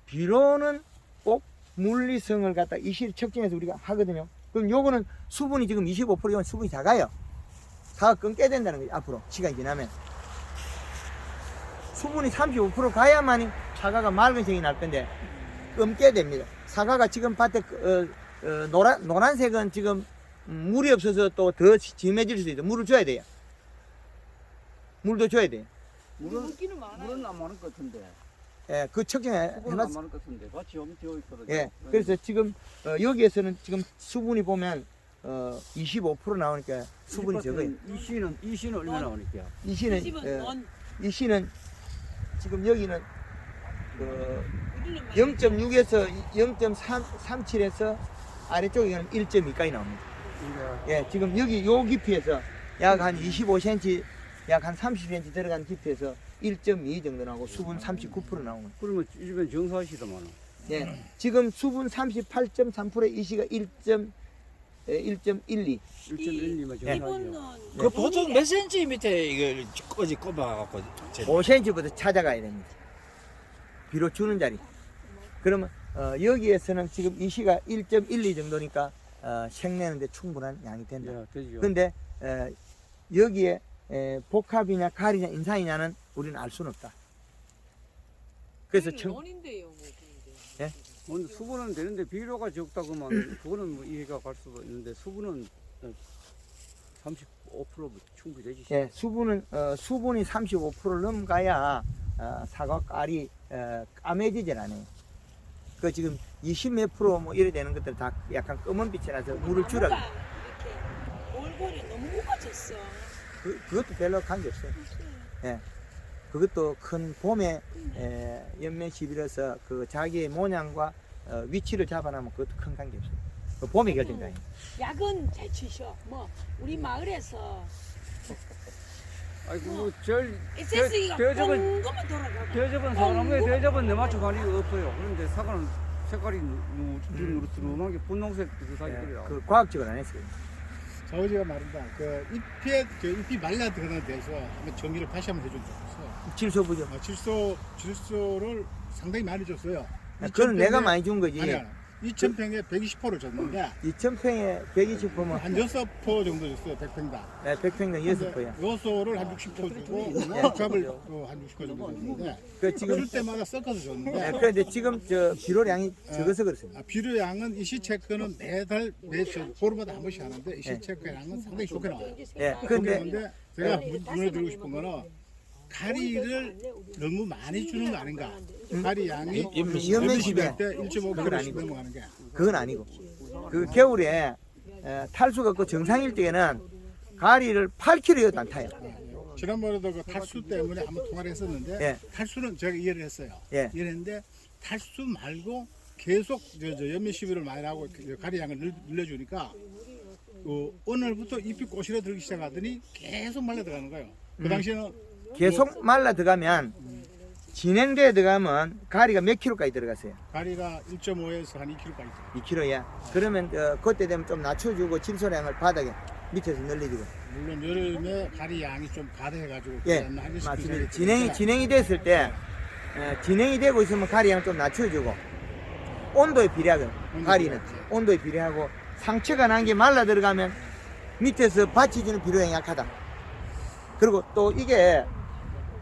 비료는 꼭 물리성을 갖다 이실 측정해서 우리가 하거든요. 그럼 요거는 수분이 지금 25%면 수분이 작아요. 사과 끊게 된다는 거죠. 앞으로 시간이 지나면 수분이 35% 가야만이 사과가 맑은 색이 날 건데 끊게 됩니다. 사과가 지금 밭에 노란색은 지금 물이 없어서 또 더 진해질 수도 있어요. 물을 줘야 돼요. 물도 줘야 돼요. 물은 안 많을 것 같은데 예, 그 측정해 수분은 안 해봤어요. 많을 것 같은데 같이 엄청 있거든요. 예, 그래서 지금 여기에서는 지금 수분이 보면 25% 나오니까 수분이 적어요. 이 씨는 얼마나 나오니까? 이 씨는 이 씨는 지금 여기는 0.6에서 0.37에서 아래쪽에는 1.2까지 나옵니다. 예, 지금 여기 요 깊이에서 약 한 25cm, 약 한 30cm 들어간 깊이에서 1.2 정도 나오고 수분 39% 나오고. 그러면 이 집엔 정사시더만. 예, 지금 수분 38.3%의 이 씨가 1.12. 1.12만 예. 이분은 그 보통 몇 센치 밑에 이걸 꼬지 꼽아갖고 5cm부터 찾아가야 됩니다. 비료 주는 자리. 그러면 여기에서는 지금 이 시가 1.12 정도니까 생내는데 충분한 양이 된다. 야, 되죠. 근데 여기에 복합이냐 가리냐 인산이냐는 우리는 알 수는 없다. 그래서 원인데요, 뭐 그런데. 오늘 수분은 되는데 비료가 적다 그러면 그거는 뭐 이해가 갈 수도 있는데 수분은 35% 충분히 되지. 예, 수분은 수분이 35%를 넘가야 사과 깔이 까매지질 않아요. 그 지금 20몇 프로 뭐 이래 되는 것들 다 약간 검은 빛이 나서 물을 줄여. 나무가 이렇게 골골이 너무 우거졌어. 그것도 별로 관계 없어요. 예. 그것도 큰 봄에 연면 시비라서 그 자기의 모양과 위치를 잡아놓으면 그것도 큰 관계 없어요. 그 봄에 결정돼요. 약은 잘 치셔. 뭐 우리 마을에서 아이고 뭐절 SS기가 대접은 뻥거만 돌아가고. 대접은 사람의 대접은 내 맞춰 가는 게 없어요. 그런데 사과는 색깔이 누르스름한 게 분홍색 비슷하게 그래요. 그 과학적으로 안 했어요. 자우지가 말한다. 그 잎이 말라들어가는 데서 한번 정리를 다시 한번 해준 적 있어. 질소부죠. 질소를 상당히 많이 줬어요. 그건 내가 많이 준 거지. 아니야. 2,000평에 120%를 줬는데 2,000평에 120%면 한 6포 정도 줬어요. 100평당. 100평당 6%야. 요소를 한 60포 주고 복합을 한 60포 정도 줬는데 그 지금 줄 때마다 섞어서 줬는데 그런데 지금 저 비료량이 적어서 그렇습니다. 비료양은 이 시체크는 매달 보름마다 한 번씩 하는데 이 시체크량은 상당히 좋게 나와요. 예. 좋게 그런데 나오는데 제가 눈에 들고 싶은 거는 가리를 너무 많이 주는 거 아닌가? 가리 양이 연면십에 할 때 1.5kg씩 넘어가는 게. 그건 아니고 그 겨울에 탈수가 없고 정상일 때에는 가리를 8kg여도 안 타요. 지난번에도 그 탈수 때문에 한번 통화를 했었는데 예. 탈수는 제가 이해를 했어요. 예. 이해했는데 탈수 말고 계속 연면 시비를 많이 하고 가리 양을 늘려주니까 오늘부터 잎이 꼬시러 들기 시작하더니 계속 말라 들어가는 거예요. 그 당시에는 계속 말라 들어가면 진행대에 들어가면 가리가 몇 킬로까지 들어갔어요? 가리가 1.5에서 한 2kg까지. 2kg야. 그러면 그때 되면 좀 낮춰주고 질소량을 바닥에 밑에서 늘려주고. 물론 여름에 가리 양이 좀 가대해가지고 예, 맞습니다. 진행이 됐을 때 진행이 되고 있으면 가리 양을 좀 낮춰주고 온도에 비례하고 가리는 온도에 비례하고 상처가 난 게 말라 들어가면 밑에서 받쳐주는 비료량이 약하다. 그리고 또 이게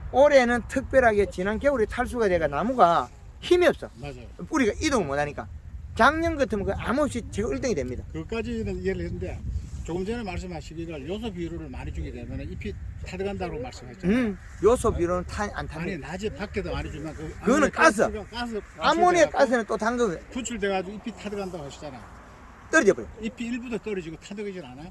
올해는 특별하게 지난 겨울에 탈수가 돼가 나무가 힘이 없어. 맞아요. 뿌리가 이동을 못하니까 작년 같으면 그 아무 없이 제가 1등이 됩니다. 그것까지는 이해를 했는데 조금 전에 말씀하시기를 요소 비료를 많이 주게 되면 잎이 타들어간다고 말씀하셨잖아요. 요소 비료는 안 아니 탑니다. 낮에 밖에도 많이 주면 그거는 가스. 아모니아 가스는 또 당근 분출돼가지고 잎이 타들어간다고 하시잖아. 떨어져 버려. 잎이 일부도 떨어지고 타들어가질 않아요?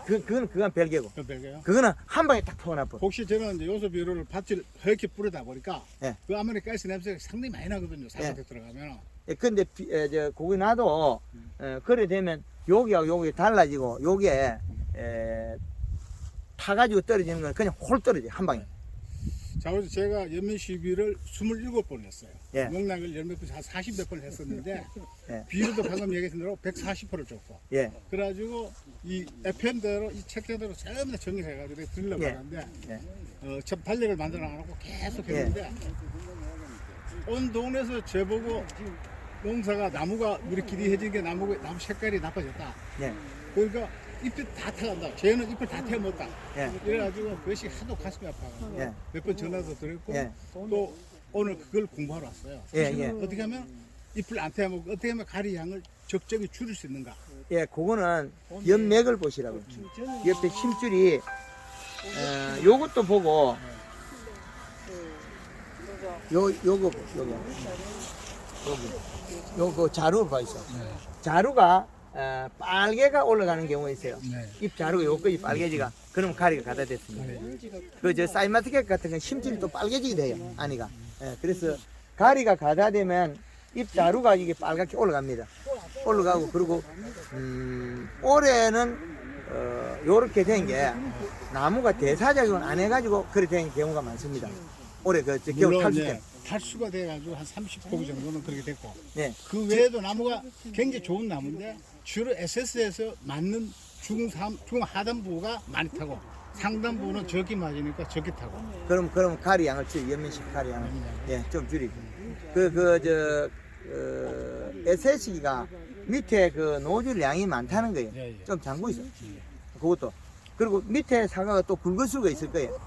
그건 별개고. 그건 별개요. 그거는 한 방에 딱 퍼나버. 혹시 저는 이제 요소 비료를 밭을 허옇게 뿌리다 보니까 예. 그 아모니아 가스 냄새가 상당히 많이 나거든요. 사석에 들어가면. 근데 거기 놔도 그래 되면 여기하고 여기 달라지고 여기에 타가지고 떨어지는 건 그냥 홀 떨어져 한 방에. 자, 그래서 제가 연면 시비를 27번 했어요. 예. 농락을 연몇 번, 한 40몇 번 했었는데, 예. 비료도 방금 얘기했던 대로 140%를 줬고, 예. 그래가지고 이 FM대로, 이 책대로 전부 다 정리해가지고 내가 드리려고 예. 하는데, 예. 참 달력을 만들어 놔놓고 계속 했는데, 온 동네에서 저보고 농사가 나무가 우리끼리 해진 게 나무 색깔이 나빠졌다. 예. 그러니까 잎이 다 타간다. 쟤는 잎을 다 태워먹다. 예. 이래가지고 그것이 하도 가슴이 아파가지고 예. 몇 번 전화도 드렸고 예. 또 오늘 그걸 공부하러 왔어요. 예, 사실은 예. 어떻게 하면 잎을 안 태워먹고 어떻게 하면 가리 양을 적정히 줄일 수 있는가. 예, 그거는 연맥을 보시라고. 옆에 심줄이 요것도 보고 요거 자루 봐 있어. 자루가 빨개가 올라가는 경우가 있어요. 잎 자루가 요까지 빨개지가. 그러면 가리가 가다 됐습니다. 그 사이마티켓 같은 건 심줄이 또 빨개지게 돼요. 아니가. 그래서 가리가 가다 되면 잎 자루가 이게 빨갛게 올라갑니다. 올라가고 그리고 올해는 요렇게 된 게 나무가 대사작용을 안 해가지고 그렇게 된 경우가 많습니다. 올해 겨울 물론 탈수 이제 때. 탈수가 돼가지고 한 30포기 정도는 그렇게 됐고 네. 그 외에도 나무가 굉장히 좋은 나무인데 주로 SS에서 맞는 중하단부가 많이 타고 상단부는 적게 맞으니까 적게 타고. 그럼 가리 양을 줄이 연면식 가리 양을 좀 줄이고 SS기가 밑에 그 노즐 양이 많다는 거예요. 좀 잠고 있어. 그것도 그리고 밑에 사과가 또 굵을 수가 있을 거예요.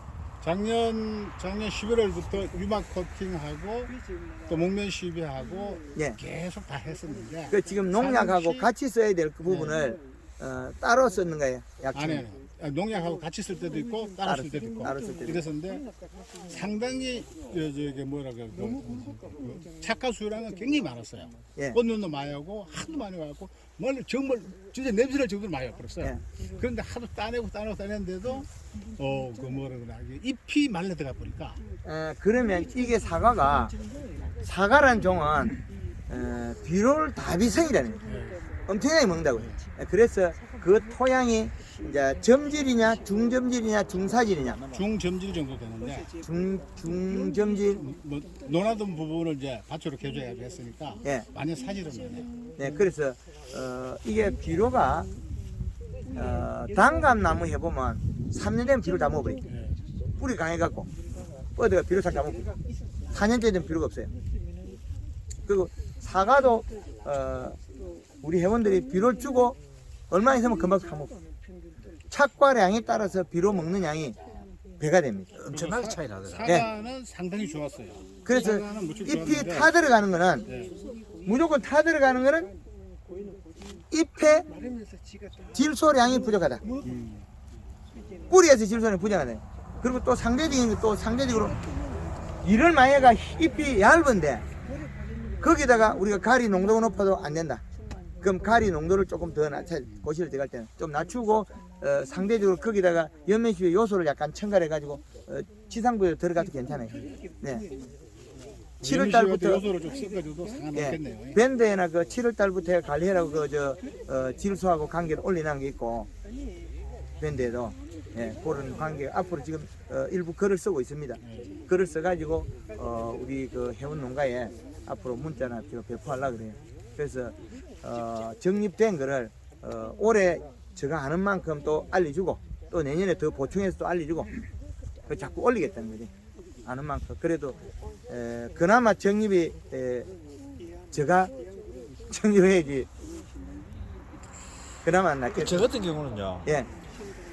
작년 11월부터 유막 코팅하고 또 목면 시비하고 예. 계속 다 했었는데 그 지금 농약하고 상시- 같이 써야 될 그 부분을 따로 썼는 거예요. 약초. 아니 농약하고 같이 쓸 때도 있고 따로 쓸 때도 있고 따로 쓸 때도 이랬었는데 상당히 저게 뭐라 그 착화 수량은 굉장히 많았어요. 예. 꽃눈도 많이 하고 하도 많이 와갖고 정말 진짜 냄새날 정도로 많이 와버렸어요. 예. 그런데 하도 따내는데도 그 뭐라 그러나 잎이 말라 들어가 버리니까 그러면 이게 사과란 종은 비료를 다비성이라는 거예요. 엄청나게 먹는다고요. 그래서 그 토양이 이제 점질이냐 중점질이냐 중사질이냐 중점질 정도 되는데 중점질 뭐 논하던 부분을 이제 밭으로 개조해야 했으니까 예. 완전 사질은 되네. 네, 그래서 이게 비료가 단감나무 해보면 3년 되면 비료 다 먹어버려. 뿌리 강해갖고 뻗어가 비료 싹 다 먹고 4년째 되면 비료가 없어요. 그리고 사과도 우리 회원들이 비료를 주고 얼마 있으면 금방 다 먹고 착과량에 따라서 비료 먹는 양이 배가 됩니다. 엄청나게 차이 나더라. 사과는 상당히 좋았어요. 그래서 사과는 무척 잎이 좋았는데 타 들어가는 거는 무조건 타 들어가는 거는 잎에 질소량이 부족하다. 뿌리에서 질소량이 부족하다. 그리고 또 상대적으로 일을 많이 해가 잎이 얇은데 거기다가 우리가 가리 농도가 높아도 안 된다. 그럼 가리 농도를 조금 더 고시를 들어갈 때는 좀 낮추고 상대적으로 거기다가 연면시의 요소를 약간 첨가해 가지고 지상부에 들어가도 괜찮아요. 네. 7월 달부터 요소를 좀 섞어줘도 상관없겠네요. 밴드에나 그 7월 달부터 관리해라고 질소하고 관계를 올리는 게 있고 밴드에도 그런 관계 앞으로 지금 일부 글을 쓰고 있습니다. 글을 써가지고 우리 그 회원 농가에 앞으로 문자나 배포하려고 그래요. 그래서 정립된 거를 올해 제가 아는 만큼 또 알려주고 또 내년에 더 보충해서 또 알려주고 그 자꾸 올리겠다는 거지. 아는 만큼 그래도 그나마 정립이 제가 정립해야지 그나마 낫겠죠. 저 같은 경우는요. 예.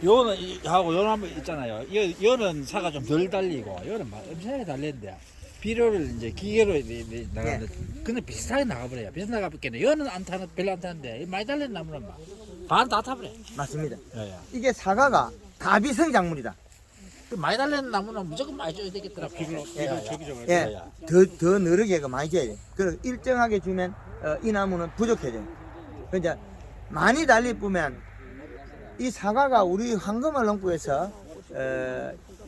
요는 하고 요는 한번 있잖아요. 요는 사가 좀 덜 달리고 요는 막 엄청나게 달리는데 비료를 이제 기계로 나가는데 근데 비슷하게 나가버려요. 비슷하게 나가버리겠네. 요는 별로 안 타는데 많이 달리는 나무는 막 반 다 타버려. 맞습니다. 예. 이게 사과가 다비성 작물이다. 그 많이 달리는 나무는 무조건 많이 줘야 되겠더라고. 예, 더 느리게 많이 줘야 돼. 그리고 일정하게 주면 이 나무는 부족해져요. 그러니까 많이 달리 뿌면 이 사과가 우리 황금알 농구에서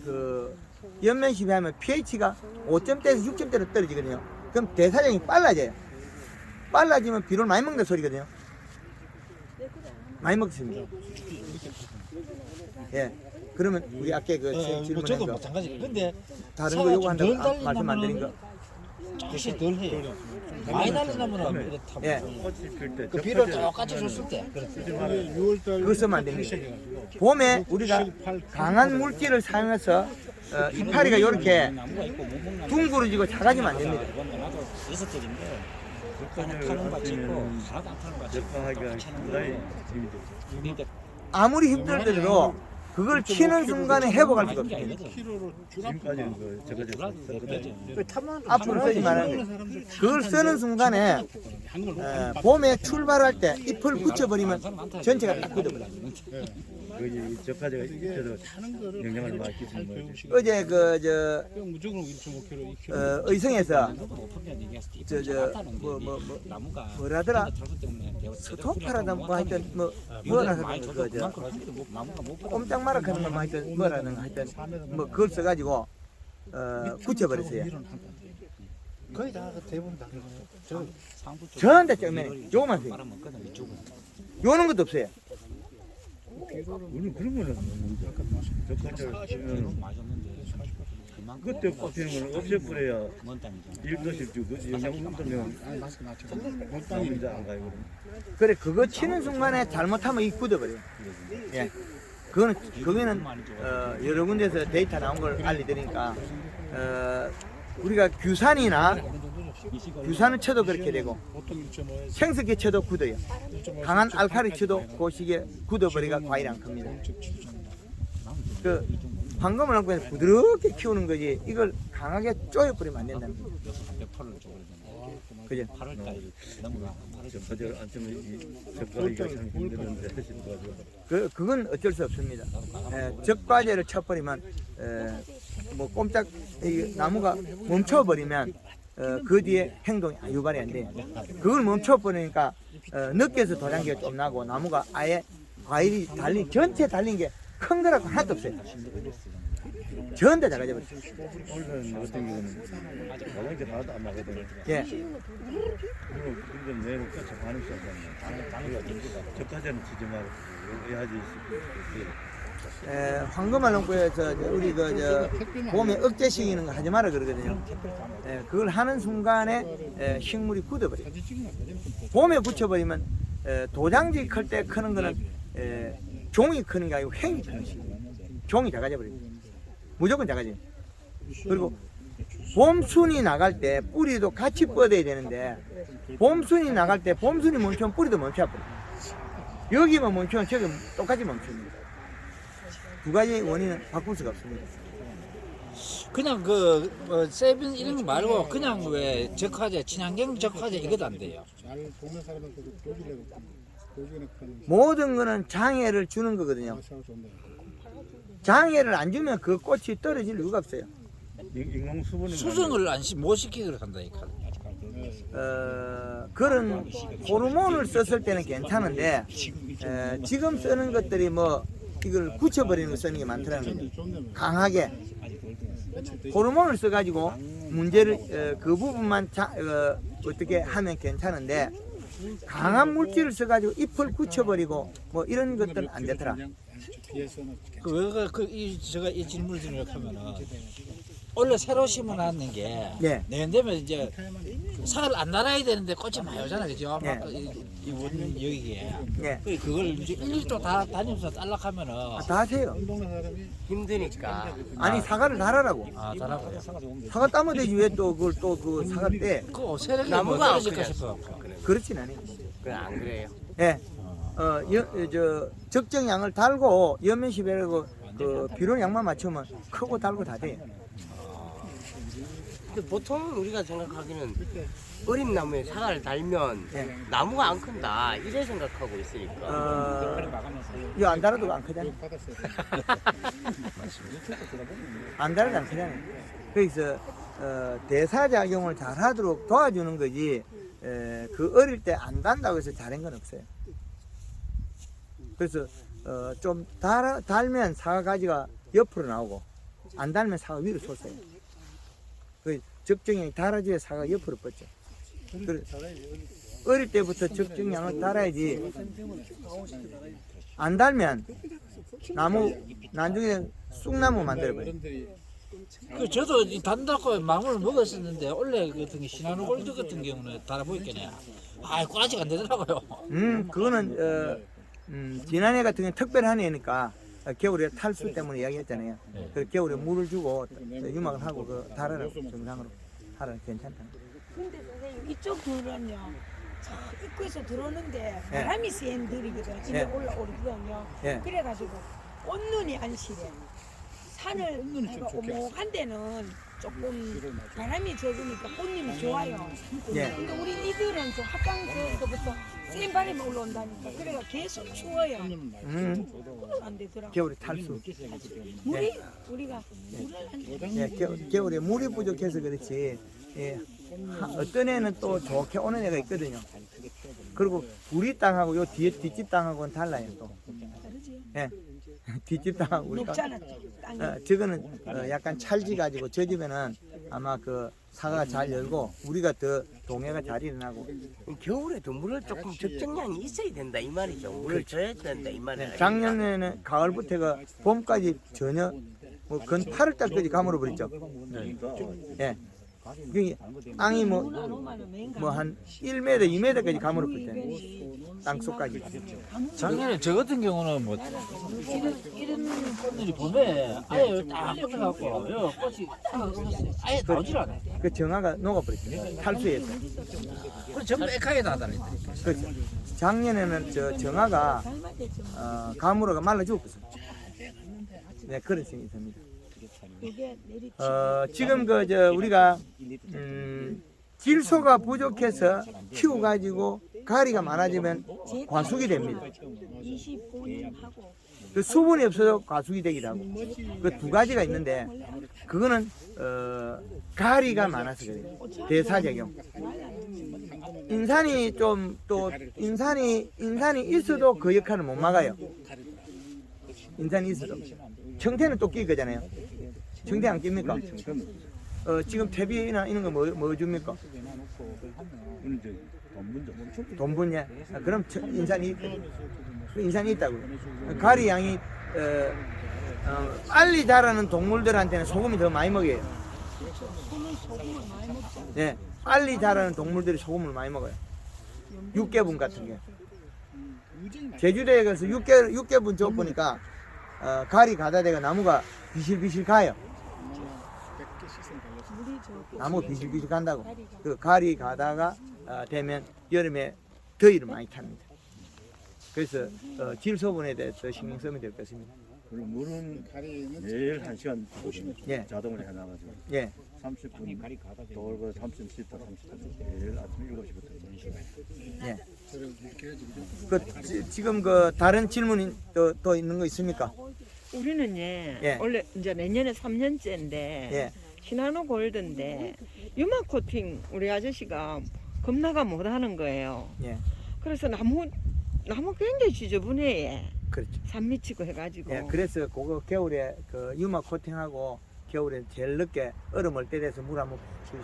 그 연면 시비하면 pH가 5점대에서 6점대로 떨어지거든요. 그럼 대사량이 빨라져요. 빨라지면 비료를 많이 먹는 소리거든요. 많이 먹습니다. 예. 그러면 우리 아까 그 뭐 질문한 저도 거 마찬가지. 근데 다른 거 요구한다고 덜 달린 말씀 안 드린 거. 조금씩 덜 해요. 많이 달린 나무는 이렇게 타고. 예. 꽃이 필때 그 비료 똑같이 줬을 때. 그렇지. 6월달 그거 쓰면 안 됩니다. 봄에 우리가 강한 물질을 사용해서 이파리가 이렇게 둥그러지고 작아지면 안 됩니다. 나도 여섯 적인데 그냥 타는 거 찍고 하나도 안 타는 거 찍고 접하기가 똑같이 하는 상당히 거예요. 힘이 들죠. 근데 아무리 힘들더라도 그걸 치는 순간에 회복할 수가 없어요. 지금까지는 그 제가 썼거든요. 앞으로 쓰지 말아요. 그걸 쓰는 순간에 봄에 출발할 때 잎을 붙여버리면 전체가 딱 굳어버려요. 그 저까지가 있어도 영향을 많이 끼치는 거예요. 어제 그저 무조건 1.5kg, 2kg. 의성에서 나무가 뭐라더라 스토파라다 뭐 하여튼 뭐라 하는 거저 꼼짝 말아 하는 거 하여튼 뭐라는 거 하여튼 뭐 그걸 써가지고 굳혀버렸어요. 거의 다 대부분 다 그래요. 저한테 쩌면 요거만 써요. 요는 것도 없어요. 우리 그런 거는 없는데 저까지 쓰면 그때 꼽히는 걸 없애버려야 먼 땅이죠. 1도씩 영양 묻으면 아니 마스크 맞춰. 땅이 못땅이 이제 안 가요. 그래 그거 치는 순간에 잘못하면 이 굳어버려요. 예. 그거는 여러 군데서 데이터 나온 걸 알려드리니까 우리가 규산이나 규산을 쳐도 그렇게 되고 보통 1.5에서 생석에 쳐도 굳어요. 강한 알칼리 쳐도 그 시기에 굳어버리가 과일이 안 큽니다. 그 황금을 안고 부드럽게 키우는 거지 이걸 강하게 쪼여버리면 안 된다는 거죠. 100%를 줘버리잖아요. 그죠? 8월달 넘어가. 저까지 안 치면 이 젓가락이 참 힘드는데 그건 어쩔 수 없습니다. 적과제를 쳐버리면 뭐 꼼짝 이 나무가 멈춰버리면 그 뒤에 행동이 유발이 안 돼요. 그걸 멈춰버리니까 늦게서 도장기가 좀 나고 나무가 아예 과일이 전체 달린 게 큰 거라고 하나도 없어요. 전부 다 작아져 버렸어요. 오늘 같은 경우는 가방이 하나도 안 나거든요. 예. 그리고 내일 끝에 반응 시작하면 저까지는 치지 말고 해야지. 황금알롱구에서 우리 봄에 억제시키는 거 하지 마라 그러거든요. 그걸 하는 순간에 식물이 굳어버려요. 봄에 굳혀버리면 도장지 클 때 크는 거는 종이 크는 게 아니고 횡이 크는 식이에요. 종이 작아져 버려요. 무조건 작아져요. 그리고 봄순이 나갈 때 뿌리도 같이 뻗어야 되는데 봄순이 나갈 때 봄순이 멈추면 뿌리도 멈춰버려요. 여기만 멈추면 저기 똑같이 멈춥니다. 두 가지 원인은 바꿀 수가 없습니다. 그냥 세빈 이런 거 말고 그냥 왜 적화제 친환경 적화제 이것도 안 돼요. 잘 보는 사람은 독일에 모든 거는 장애를 주는 거거든요. 장애를 안 주면 그 꽃이 떨어질 이유가 없어요. 인공 수분이 수정을 못 시키도록 한다니까. 그런 호르몬을 썼을 때는 괜찮은데 지금 쓰는 것들이 뭐 이걸 굳혀버리는 거 쓰는 게 많더라고요. 강하게 호르몬을 써가지고 문제를 그 부분만 어떻게 하면 괜찮은데 강한 물질을 써가지고 잎을 굳혀버리고 뭐 이런 것들은 안 되더라. 제가 이 질문을 드리려고 하면은 원래 새로 심어놨는 게 예. 내년 되면 이제 사과를 안 달아야 되는데 꽃이 많이 오잖아요, 그죠? 예. 이원 여기에 예. 그걸 이제 일일도 다 다니면서 딸락하면은 다 하세요. 힘드니까. 아니 사과를 달아라고. 달라고요. 사과 따면 되지 왜 또 그걸 또 그 사과 때 그 세력이 나무가 뭐 떨어질까 그냥 싶어. 그렇진 않아요. 그냥 안 그래요. 예. 적정량을 달고 연면시배라고 그 비료 양만 맞추면 크고 달고 다 돼요. 근데 보통 우리가 생각하기는 어린 나무에 사과를 달면 예. 나무가 안 큰다 이래 생각하고 있으니까 이거 안 달아도 안 크잖아요. 안 달아도 안 크잖아요. 그래서 대사작용을 잘 하도록 도와주는 거지 그 어릴 때 안 단다고 해서 잘한 건 없어요. 그래서 좀 달면 사과 가지가 옆으로 나오고 안 달면 사과 위로 솟아요. 그 적정량이 달아줘야 사과 옆으로 뻗죠. 어릴 때부터 적정량을 달아야지 안 달면 나무 나중에 쑥나무 만들어버려요. 저도 단다고 마음을 먹었었는데 원래 같은 게 시나노 골드 같은 경우는 달아보니까 꼬라지가 안 되더라고요. 그거는 지난해 같은 경우는 특별한 해니까 겨울에 탈수 때문에 이야기했잖아요. 그래서 겨울에 물을 주고 유막을 하고 그 달아라 정상으로 하라 괜찮다. 근데 선생님 이쪽 들은요 저 입구에서 들어오는데 바람이 센 들이거든. 집에 올라오거든요. 그래가지고 꽃눈이 안 시래. 산을 오목한 데는 조금 바람이 적으니까 꽃님이 좋아요. 근데 우리 이들은 저 합방서부터 센 바람이 올라온다니까 그래가 계속 추워요. 그건 안 되더라고. 겨울에 탈수. 물이 우리가 물을 안 겨울에 물이 부족해서 그렇지. 어떤 애는 또 좋게 오는 애가 있거든요. 그리고 우리 땅하고 요 뒤에 뒷집 땅하고는 달라요 또. 예. 뒷집 땅하고 우리가. 높잖아 땅이. 저거는 약간 찰지 가지고 저 집에는 아마 그 사과가 잘 열고 우리가 더 동해가 잘 일어나고. 겨울에도 물을 조금 적정량이 있어야 된다 이 말이죠. 물을 줘야 된다 이 말이에요. 작년에는 가을부터가 봄까지 전혀 뭐 근 8월 달까지 가물어 버렸죠. 예. 여기 땅이 뭐 한 1m, 2m까지 가물어 버렸대. 땅 속까지. 작년에 저 같은 경우는 뭐 이런 꽃들이 봄에 아예 딱 뻗어갖고 요 꽃이 아예 나오질 않아요. 그 정화가 녹아버렸죠. 탈수해서. 그래 전부 액하게 나다니까. 그렇죠. 작년에는 저 정화가 가물어가 말라 죽었어요. 네, 그런 생각이 듭니다. 지금 우리가 질소가 부족해서 키워가지고 가리가 많아지면 과숙이 됩니다. 그 수분이 없어서 과숙이 되기도 하고 그 두 가지가 있는데 그거는 가리가 많아서 그래요. 대사작용. 인산이 좀 또 인산이 있어도 그 역할을 못 막아요. 인산이 있어도 청태는 또 끼 거잖아요. 청태 안 낍니까? 지금 퇴비나 이런 거 뭐 줍니까? 돈 분야. 그럼 인산이 있다고. 가리 양이 빨리 자라는 동물들한테는 소금이 더 많이 먹여요. 네, 빨리 자라는 동물들이 소금을 많이 먹어요. 육개분 같은 게. 제주도에 가서 육개분 줘 보니까 가리 가다대가 나무가 비실비실 가요. 나무 비실비실 간다고. 그 가리 가다가 되면 여름에 더위를 많이 탑니다. 그래서 질소분에 대해서 신경 쓰면 될 것 같습니다. 그럼 물은 매일 1시간 예. 자동으로 해놔가지고 예. 30분 돌고 30분 30분 매일 아침 7시부터 예. 지금 다른 질문이 또 있는 거 있습니까? 우리는 예. 원래 이제 내년에 3년째인데 예. 시나노 골드인데 유마 코팅 우리 아저씨가 겁나가 못하는 거예요. 예. 그래서 나무 굉장히 지저분해. 그렇죠. 산 미치고 해가지고. 예. 그래서 그거 겨울에 유마 코팅하고 겨울에 제일 늦게 얼음 올 때 돼서 물 한번 주세요.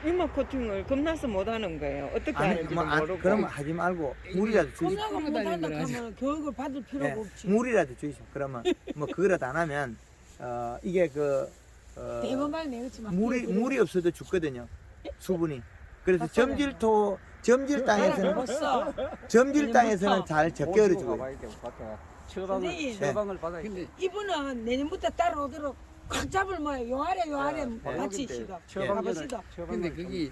유마 코팅을 겁나서 못하는 거예요. 어떻게 하는지도 모르고. 그러면 하지 말고 물이라도 주시오. 겁나고 못한다 하면 교육을 받을 필요가 예. 없지. 물이라도 주시오. 그러면 그거라도 안 하면 이게 대번만 내겠지만 물이 없어도 죽거든요. 수분이. 그래서 점질 땅에서는 잘 적게 얼어 죽어요. 처방을 받아야 돼. 이분은 내년부터 따라오도록 꽉 잡을 뭐예요. 요 아래 같이 시다. 가보시다. 근데 그게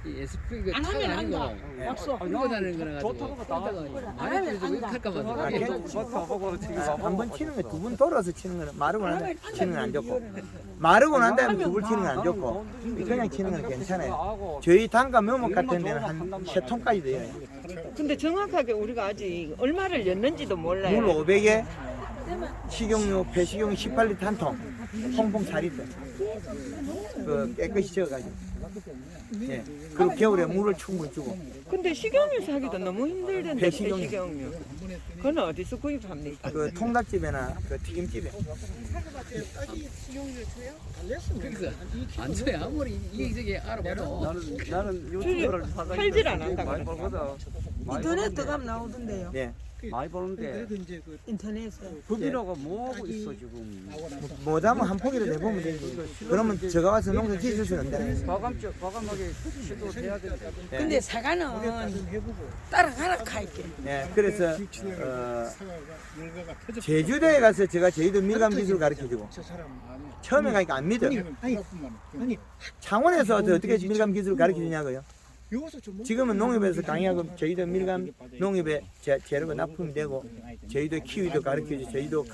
이 SP가 안 하면 안다. 약속. 이거 다는 거라 가지고 안 하면 안다. 한번 치는 거 두 번 돌아서 치는 거는 마르고 난 다음에 치는 건 안 좋고 마르고 난 다음에 두 번 치는 건 안 좋고 그냥 치는 건 괜찮아요. 저희 단가 묘목 같은 데는 한 3톤까지 돼요. 근데 정확하게 우리가 아직 얼마를 였는지도 몰라요. 물 500에 식용유, 폐식용유 18리터 한 통, 퐁퐁 4리터. 깨끗이 저어가지고. 예. 그리고 겨울에 물을 충분히 주고. 근데 식용유 사기도 너무 힘들던데 폐식용유. 폐식용유. 그건 어디서 구입합니까? 통닭집이나 튀김집에. 안 줘요. 아무리 이게 알아봐도 나는 유튜브를 팔질 안 한다고. 많이 벌거든. 인터넷 들어가면 나오던데요. 예. 많이 버는데 인터넷에. 법인화가 뭐하고 있어 지금. 뭐다면 한 포기를 내보면 되지. 그러면 제가 와서 농사 지을 수는 없잖아요. 과감하게 시도해야 되는데. 근데 사과는 따라가라 카이게. 예. 그래서 제주도에 가서 제가 제주도 밀감 기술 가르쳐주고 처음에 가니까 안 믿어. 창원에서 어떻게 밀감 기술 가르쳐주냐고요. 지금은 농협에서 강의하고 저희도 밀감 농협에 재료가 납품이 되고 저희도 키위도 가르쳐주고 저희도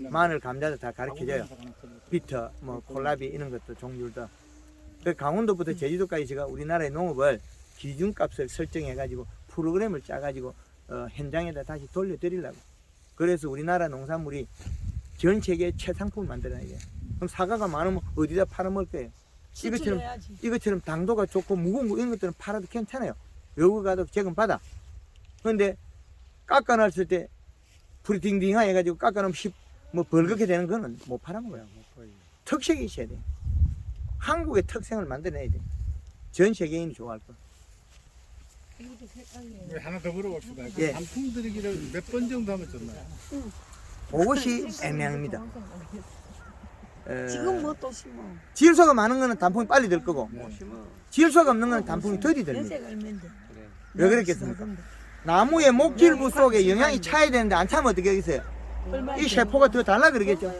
마늘 감자도 다 가르쳐줘요. 비터 콜라비 이런 것도 종류도. 그 강원도부터 제주도까지 제가 우리나라의 농업을 기준값을 설정해 가지고 프로그램을 짜 가지고 현장에다 다시 돌려드리려고. 그래서 우리나라 농산물이 전 세계 최상품을 만들어야 돼요. 그럼 사과가 많으면 어디다 팔아먹을 거예요. 이것처럼 당도가 좋고 무거운 거 이런 것들은 팔아도 괜찮아요. 여기 가도 재금 받아. 그런데 깎아놨을 때 불이 딩딩하 해가지고 깎아놓으면 벌겋게 되는 거는 못 팔아먹어요. 특색이 있어야 돼. 한국의 특색을 만들어내야 돼. 전 세계인이 좋아할 거. 하나 더 물어봅시다. 예. 단풍 들이기를 몇 번 정도 하면 좋나요? 그것이 애매합니다. 지금 뭐 또 심어? 질소가 많은 거는 단풍이 빨리 들 거고 질소가 없는 거는 단풍이 더디 듭니다. 연세가 얼마인데? 왜 그랬겠습니까? 나무의 목질부 속에 영양이 차야 되는데 안 차면 어떻게 하겠어요? 이 세포가 더 달라 그러겠죠.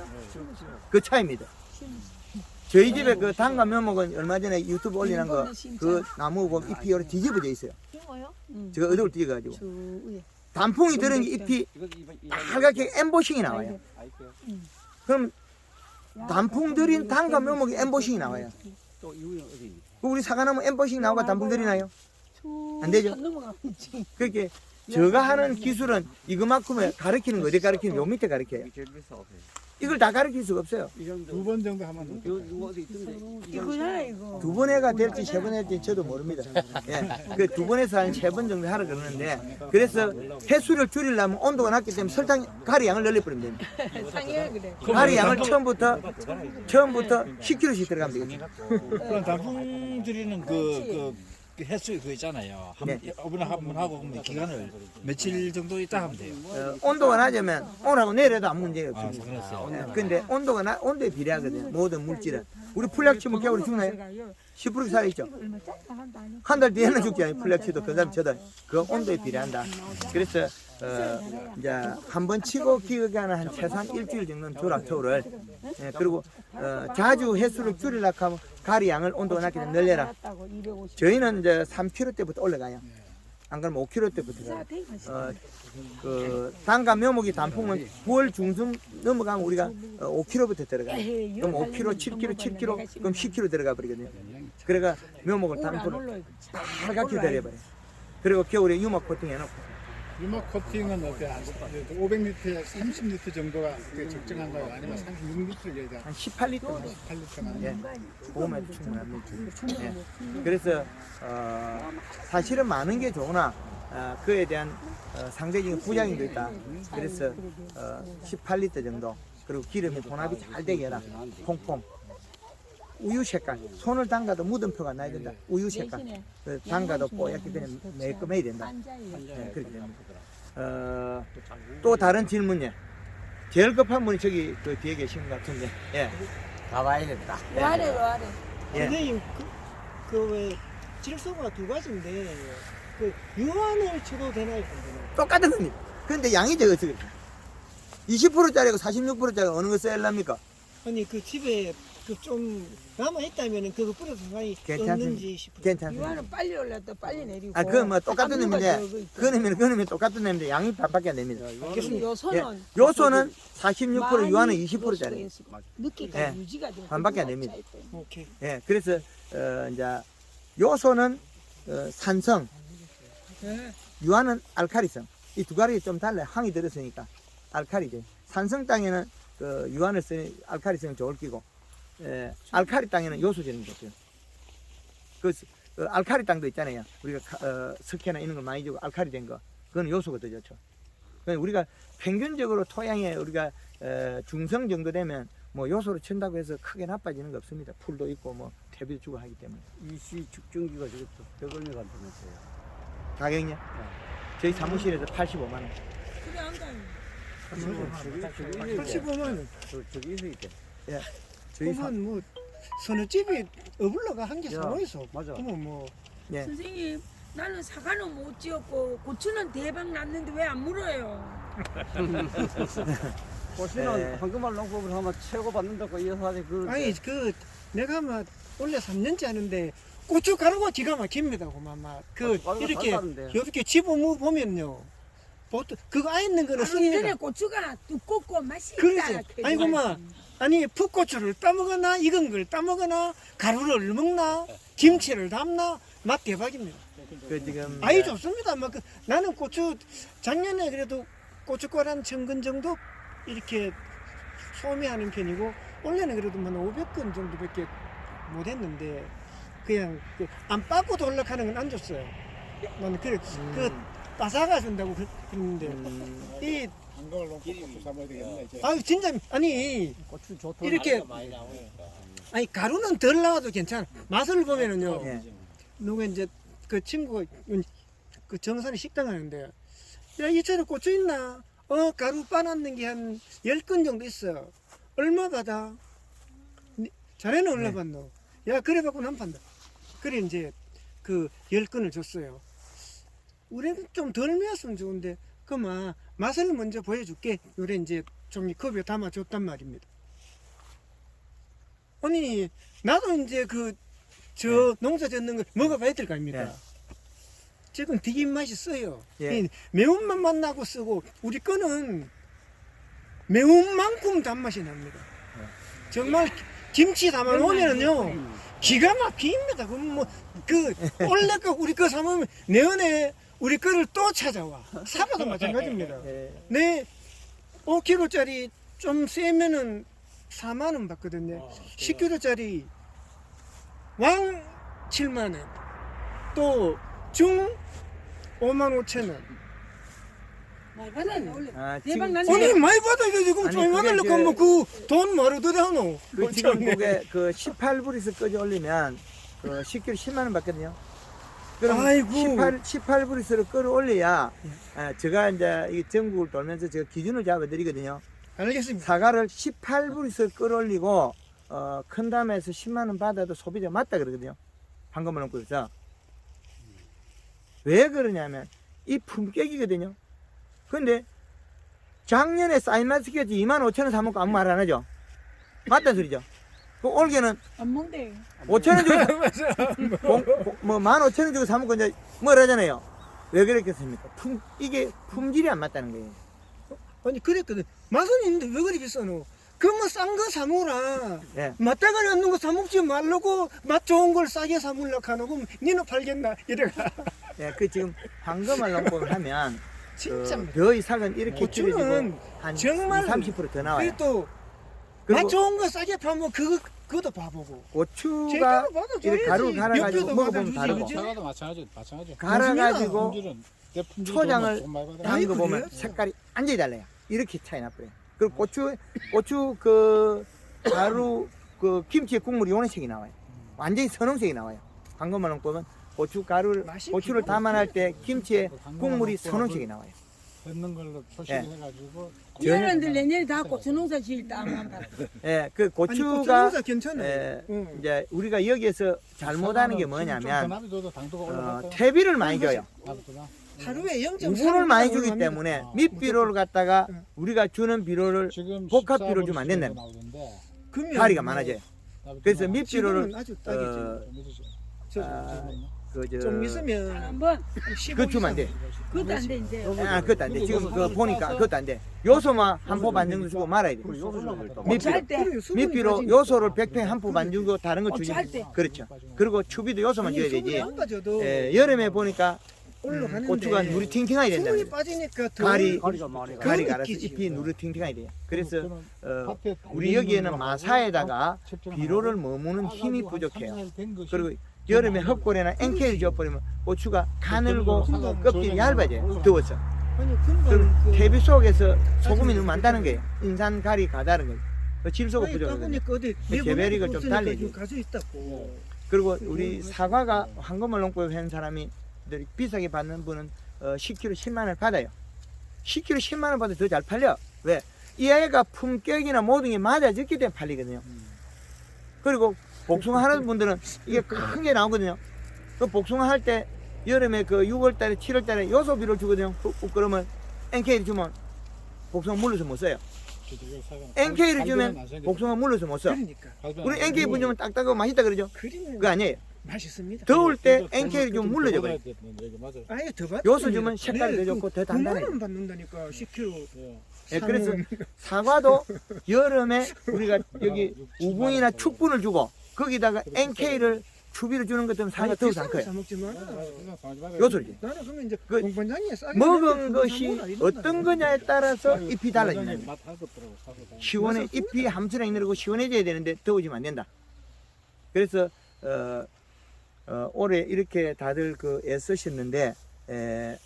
그 차이입니다. 저희 집에 그 단감 묘목은 얼마 전에 유튜브 올리는 거 그 나무 보면 잎이 이렇게 뒤집어져 있어요. 제가 어디를 뒤져가지고 단풍이 들은 게 잎이 빨갛게 엠보싱이 나와요. 그럼 단풍 들인 단감 묘목이 엠보싱이 나와요. 또 이후에 어디? 우리 사과나무 엠보싱 나오고 단풍 들이나요? 안 되죠. 그렇게 제가 하는 기술은 이거만큼을 가르치는 거 어디 가르치는 요 밑에 가르쳐요. 제일 비싸. 이걸 다 가르칠 수가 없어요. 두 번 정도 하면 이거 어디 있던데? 이거잖아 이거. 두 번 해가 될지 세 번 할지 저도 모릅니다. 예, 그 두 번에서 한 세 번 정도 하라 그러는데 그래서 횟수를 줄이려면 온도가 낮기 때문에 설탕 가리 양을 늘려버리면 됩니다. 상해 그래. 가리 양을 처음부터 10kg씩 들어가면 되겠죠. 그럼 단풍 들이는 그 횟수 그거 있잖아요. 네. 이번에 한번 하고 그러면 기간을 며칠 정도 있다 하면 돼요. 온도가 낮으면 오늘하고 내일에도 아무 문제가 아, 없습니다. 그렇어요. 예, 근데 온도에 비례하거든요. 모든 물질은. 우리 풀약 치면 겨울에 죽나요? 10% 살아있죠. 한 달 뒤에는 죽지 않아요. 풀약 치도 그 다음 쳐도 그 온도에 비례한다. 그래서 이제 한 번 치고 기간은 한 최소한 일주일 정도는 조락토를 예, 그리고 자주 횟수를 줄이려고 하면 가리 양을 온도가 낮게 되면 늘려라. 저희는 이제 3kg 때부터 올라가요. 안 그러면 5kg 때부터 가요. 그 단감 묘목이 단풍은 9월 중순 넘어가면 우리가 5kg부터 들어가요. 그럼 5kg, 7kg, 7kg, 그럼 10kg 들어가 버리거든요. 그래가 묘목을 단풍을 빨갛게 들여버려요. 그리고 겨울에 유막 코팅 해놓고. 유막 코팅은 어때? 500리터에 30리터 정도가 그게 적정한가요? 아니면 36리터를 해야 돼? 한 18리터. 18리터만. 예, 그거면 충분합니다. 예. 그래서 사실은 많은 게 좋으나 그에 대한 상대적인 부작용도 있다. 그래서 18리터 정도 그리고 기름이 혼합이 잘 되게 해라. 퐁퐁. 우유 색깔. 손을 담가도 물음표가 나야 된다. 우유 색깔. 담가도 뽀얗게 그냥 매끈해야 된다. 예, 그렇게 됩니다. 또 다른 질문이요. 제일 급한 분이 저기 그 뒤에 계신 것 같은데. 예. 가봐야겠다. 와래 와래. 예. 선생님 그 왜 질소가 두 가지인데 그 유한을 쳐도 되나요? 똑같은 겁니다. 근데 양이 적어서 그래요. 20%짜리고 46%짜리 어느 거 써야 합니까? 아니 그 집에 그 좀 남아 있다면은 그거 뿌려서 상당히 괜찮습니다. 없는지 싶어요. 괜찮습니다. 유한은 빨리 올렸다 빨리 내리고. 아, 그건 뭐 똑같은 단무가 놈인데, 저거 있고. 그놈이 똑같은 놈인데 양이 반밖에 안 됩니다. 그래서 요소는 예. 요소는 46%, 유한은 20%짜리. 늦게까지 예. 유지가 돼. 반밖에 안 됩니다. 오케이. 예, 그래서 이제 요소는 산성, 유한은 알카리성. 이 두 가지 좀 달라요. 항이 들었으니까 알카리죠. 산성 땅에는 그 유한을 쓰는 알카리성이 좋을 끼고, 알카리 땅에는 요소질이 좋고요. 그 알카리 땅도 있잖아요. 우리가 석회나 이런 걸 많이 주고 알카리 된 거, 그건 요소가 더 좋죠. 그러니까 우리가 평균적으로 토양에 우리가 중성 정도 되면 뭐 요소를 친다고 해서 크게 나빠지는 거 없습니다. 풀도 있고 뭐 퇴비도 주고 하기 때문에. 이씨 측정기가 저것도 얼마 간다면서요? 가격이요? 저희 사무실에서 85만 원. 그래 안 가요. 85만 원. 저기 있어 있대. 예. 저희 그러면 뭐 서너 집이 어불러가 한 개 야, 사고 있어. 맞아. 그러면 뭐 예. 선생님 나는 사과는 못 지었고 고추는 대박 났는데 왜 안 물어요? 고시는 황금알 농법을 하면 최고 받는다고 이어서 하지 그. 아니 그 내가 막 원래 3년째 하는데 고추 가루가 기가 막힙니다. 그그 이렇게 집어먹 보면요. 보통 그거 아 있는 거는 하루 전에 씁니다. 고추가 두껍고 맛이 그렇지. 있다. 아니 그만 아니 풋고추를 따먹거나 익은 걸 따먹거나 가루를 먹나 김치를 담나 맛 대박입니다. 그 지금 아이 좋습니다. 막 나는 고추 작년에 그래도 고춧가루 한 1000근 정도 이렇게 소비하는 편이고 올해는 그래도 한 500근 정도밖에 못 했는데 그냥 안 빠고 돌락하는 건 안 줬어요. 나는 그 빠사가 준다고 그랬는데 이 한강을 놓고 고추 삶아야 되겠네 이제. 아유 진짜 아니 고추 좋다. 이렇게 아니 가루는 덜 나와도 괜찮아. 맛을 보면은요. 예. 누가 이제 그 친구가 그 정산에 식당 하는데 야 이천에 고추 있나? 가루 빠놨는 게 한 10근 정도 있어. 얼마 받아? 자네는 얼마 받노? 야 그래 받고 난 판다. 그래 이제 그 10건을 줬어요. 우리는 좀 덜 매웠으면 좋은데 그만 맛을 먼저 보여줄게. 요래 이제 종이 컵에 담아줬단 말입니다. 아니 나도 이제 저 농사 짓는 걸 먹어봐야 될 거 아닙니까? 지금 되게 입맛이 써요. 이 매운맛만 나고 쓰고 우리 거는 매운 만큼 단맛이 납니다. 정말 김치 담아놓으면요 기가 막힙니다. 그럼 원래 거 우리 거 사면 내년에 우리 거를 또 찾아와. 사과도 마찬가지입니다. 네 5kg짜리 좀 세면은 4만 원 받거든요. 10kg짜리 왕 7만 원, 또 중 5만 5천 원. 많이 받았네 원래. 지금, 대박 아니 많이 받아 이거 지금 아니, 많이 그게 받으려고 돈 뭐로 들여노? 지금 그게 18불에서 끄지 올리면 10kg 10만 원 받거든요. 그럼 아이고. 18불에서 끌어올려야 제가 이제 이 전국을 돌면서 제가 기준을 잡아드리거든요. 알겠습니다. 사과를 18불에서 끌어올리고 큰 담에서 10만 원 받아도 소비자 맞다 그러거든요. 황금을 넘고 있어. 왜 그러냐면 이 품격이거든요. 근데 작년에 사이마스켓이 25,000원 사먹고 아무 말 안 하죠. 맞다는 소리죠. 그 올해는 안 먹대. 5,000원 주고 뭐 15,000원 주고 사먹고 이제 뭘 하잖아요. 왜 그랬겠습니까? 이게 품질이 안 맞다는 거예요. 아니 그랬거든. 맛은 있는데 왜 그리 비싸노? 그뭐 싼 거 사먹으라. 예. 맛대가리 없는 거 사먹지 말라고 맛 좋은 걸 싸게 사먹으려고 하노. 그럼 니는 팔겠나? 이래가. 예, 지금 황금알 농법을 하면 진짜 벼의 살은 이렇게 고추는 줄여지고 한 정말 30% 더 나와요. 그래 또 그리고 맛 좋은 거 싸게 팔면 그것도 봐보고. 고추가 제대로 받아줘야지. 이렇게 가루 갈아가지고 옆에도 먹어보면 받아주지, 다르고 그지? 사과도 마찬가지. 갈아가지고 품질은 내 품질 초장을 돈 많이 받아. 담은 아이, 거 보면 그래요? 색깔이 완전히 달라요. 이렇게 차이 나버려요. 그리고 고추 가루 김치의 국물이 요런색이 나와요. 완전히 선홍색이 나와요. 황금알 농법은 고추를 담아낼 때 김치의 국물이 선홍색이 나와요. 넣는 걸로 표시해가지고 이년들 내년에 다 고추농사 지을 때 아무 안 받아. 예, 아니 고추가 고추 괜찮아. 이제 우리가 여기에서 잘못하는 게 뭐냐면 당도가 퇴비를 많이 줘요. 하루에 0.3 우분을 많이 주기 때문에 밑비료를 갖다가 우리가 주는 비료를 복합 비료를 주면 안 된다는 거예요. 가리가 많아져요. 그래서 밑비료를 아주 딱이지. 좀 있으면 한번 그거 주면 안 돼. 그것도 안 돼 이제. 그것도 안 돼. 지금 보니까 그것도 안 돼. 요소만 한 포 반 정도 주고 말아야 돼. 고추할 때. 밑비료 요소를 100평 한 포 반 주고 다른 거 주지. 고추할 때. 그렇죠. 그리고 추비도 요소만 줘야 되지. 안 빠져도 여름에 보니까 올라가는데 고추가 누리 팅팅하게 된다. 수분이 빠지니까 더 가리가 많이 가리 그건 갈아서 느끼지. 잎이 누리 팅팅하게 돼요. 그래서 우리 여기에는 마사에다가 비료를 머무는 힘이 부족해요. 그리고 여름에 흙골에나 엔케를 지어버리면 고추가 가늘고 껍질이 얇아져요. 더워서. 아니 그럼 금방 퇴비 속에서 소금이 너무 많다는 거예요. 인산 가리 가다는 거예요. 질소가 부족하거든요. 까보니까 어디 개별이가 좀 달리지. 가져 있다고. 그리고 우리 사과가 황금알 농법을 한 사람이 비싸게 받는 분은 10kg 10만 원을 받아요. 10kg 10만 원 받아도 더 잘 팔려. 왜? 이 아이가 품격이나 모든 게 맞아졌기 때문에 팔리거든요. 그리고 복숭아 하는 분들은 이게 큰 게 나오거든요. 그 복숭아 할 때 여름에 6월 달에 7월 달에 요소 비료를 주거든요. 그러면 NK를 주면 복숭아 물러서 못 써요. NK를 주면 복숭아 물러서 못 써. 그러니까 우리 NK 분주면 딱딱하고 맛있다 그러죠? 그리는 그거 아니에요. 맛있습니다. 더울 때 NK를 좀 물러져 버려요. 아예 더 받. 요소 주면 색깔이 더 좋고 더 단단해요. 9만 원 받는다니까 10kg. 예, 그래서 사과도 여름에 우리가 여기 우분이나 축분을 주고 거기다가 NK를 추비를 주는 것들은 사과 더 산 거예요. 먹지만 요소지. 나는 그러면 이제 그 공판장에 싸게 먹은 것이 어떤 거냐에 따라서 잎이 달라지는 거예요. 시원해 잎이 함수랑 내리고 시원해져야 되는데 더워지면 안 된다. 그래서 올해 이렇게 다들 애쓰셨는데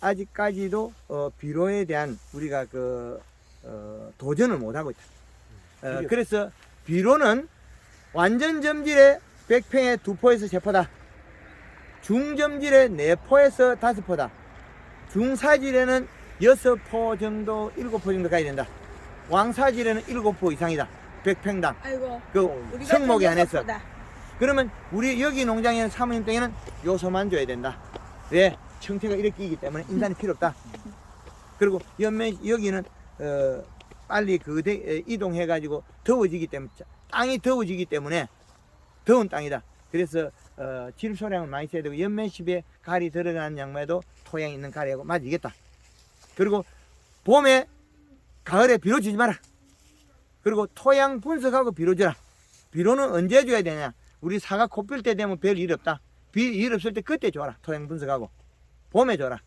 아직까지도 비료에 대한 우리가 도전을 못 하고 있다. 그래서 비료는 완전 점질에 100평에 2포에서 3포다. 중점질에 4포에서 5포다. 중사질에는 6포 정도, 7포 정도 가야 된다. 왕사질에는 7포 이상이다. 100평당. 아이고. 그 우리가 성목에 좀 안에서. 여섯보다. 그러면 우리 여기 농장에는 사모님 땅에는 요소만 줘야 된다. 왜? 청태가 이렇게 이기 때문에 인산이 필요 없다. 그리고 여기는 빨리 이동해가지고 더워지기 때문에 땅이 더워지기 때문에 더운 땅이다. 그래서 질소량을 많이 써야 되고 연면십에 가리 들어가는 양말도 토양 있는 가리하고 맞이겠다. 그리고 봄에 가을에 비료 주지 마라. 그리고 토양 분석하고 비료 줘라. 비료는 언제 줘야 되냐? 우리 사과 콧필 때 되면 별 일 없다. 일 없을 때 그때 줘라. 토양 분석하고 봄에 줘라.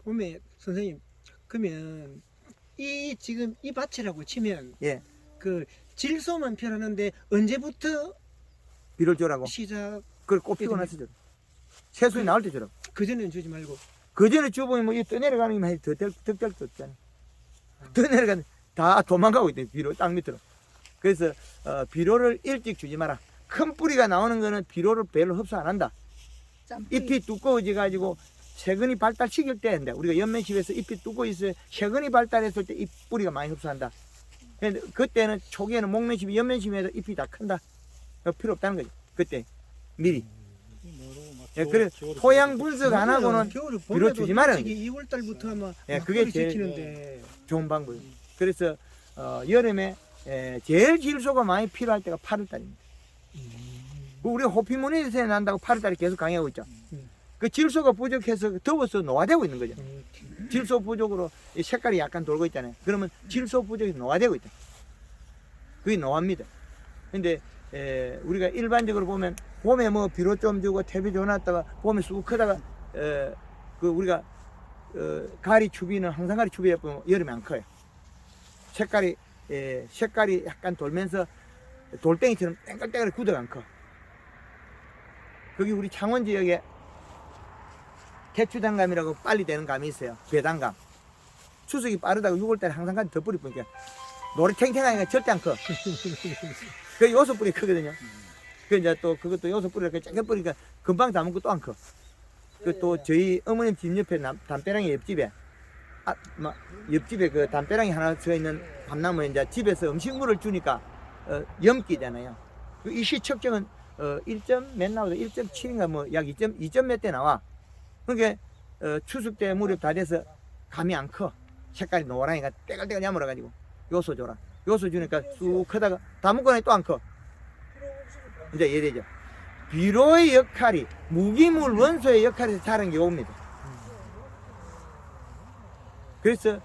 봄에 선생님 그러면 이 지금 이 밭이라고 치면 예, 그 질소만 필요하는데 언제부터 비료를 줘라고. 시작? 그걸 꽃 피고 나서 줘라. 새순이 나올 때 줘라. 그 전에는 주지 말고. 그 전에 주보면 뭐 떠내려가는 게만 해도 덕될 수 없잖아. 떠내려가는 다 도망가고 있대. 비료 땅 밑으로. 그래서 비료를 일찍 주지 마라. 큰 뿌리가 나오는 거는 비료를 별로 흡수 안 한다. 잎이 두꺼워져 가지고 세근이 발달시킬 때인데 우리가 연면십에서 잎이 두꺼워있어요. 세근이 발달했을 때 잎 뿌리가 많이 흡수한다. 근데 그때는 초기에는 목면십이 연면십에도 잎이 다 큰다. 필요 없다는 거죠. 그때 미리. 예, 그래 토양 분석 안 하고는 비료 주지 말아요. 2월 달부터 아마 예, 그게 제일 지키는데 좋은 방법이에요. 그래서 여름에 제일 질소가 많이 필요할 때가 8월 달입니다. 우리 호피무늬에서 난다고 8월 달에 계속 강의하고 있죠. 그 질소가 부족해서 더워서 노화되고 있는 거죠. 질소 부족으로 이 색깔이 약간 돌고 있잖아요. 그러면 질소 부족이 노화되고 있다. 그게 노화입니다. 근데 우리가 일반적으로 보면 봄에 뭐 비료 좀 주고 퇴비 줘놨다가 봄에 쑥 크다가 그 우리가 가리 추비는 항상 가리 추비에 보면 여름에 안 커요. 색깔이 약간 돌면서 돌덩이처럼 땡글땡글 굳어가 안 커. 거기 우리 창원 지역에 개추단감이라고 빨리 되는 감이 있어요. 배단감. 추석이 빠르다고 6월달에 항상 가지 더 뿌리 뿌니까 노래 탱탱하니까 절대 안 커. 그 요소 뿌리 크거든요. 그 이제 또 그것도 요소 뿌리가 작게 뿌리니까 금방 담은 또 안 커. 그 또 저희 어머님 집 옆에 담벼락이 옆집에 옆집에 그 담벼락이 하나 서 있는 밤나무에 이제 집에서 음식물을 주니까 염기잖아요. 그 이 시척정은 1점 몇 나오죠? 1.7인가 뭐 약 2점 몇 대 나와. 그러니까 추석 때 무렵 다 돼서 감이 안 커. 색깔이 노란이가 때갈때갈 야물어가지고 요소 줘라. 요소 주니까 쑥 크다가 다 먹고 나니 또 안 커. 이제 이해되죠? 비료의 역할이 무기물 원소의 역할에서 자란 게 옵니다. 그래서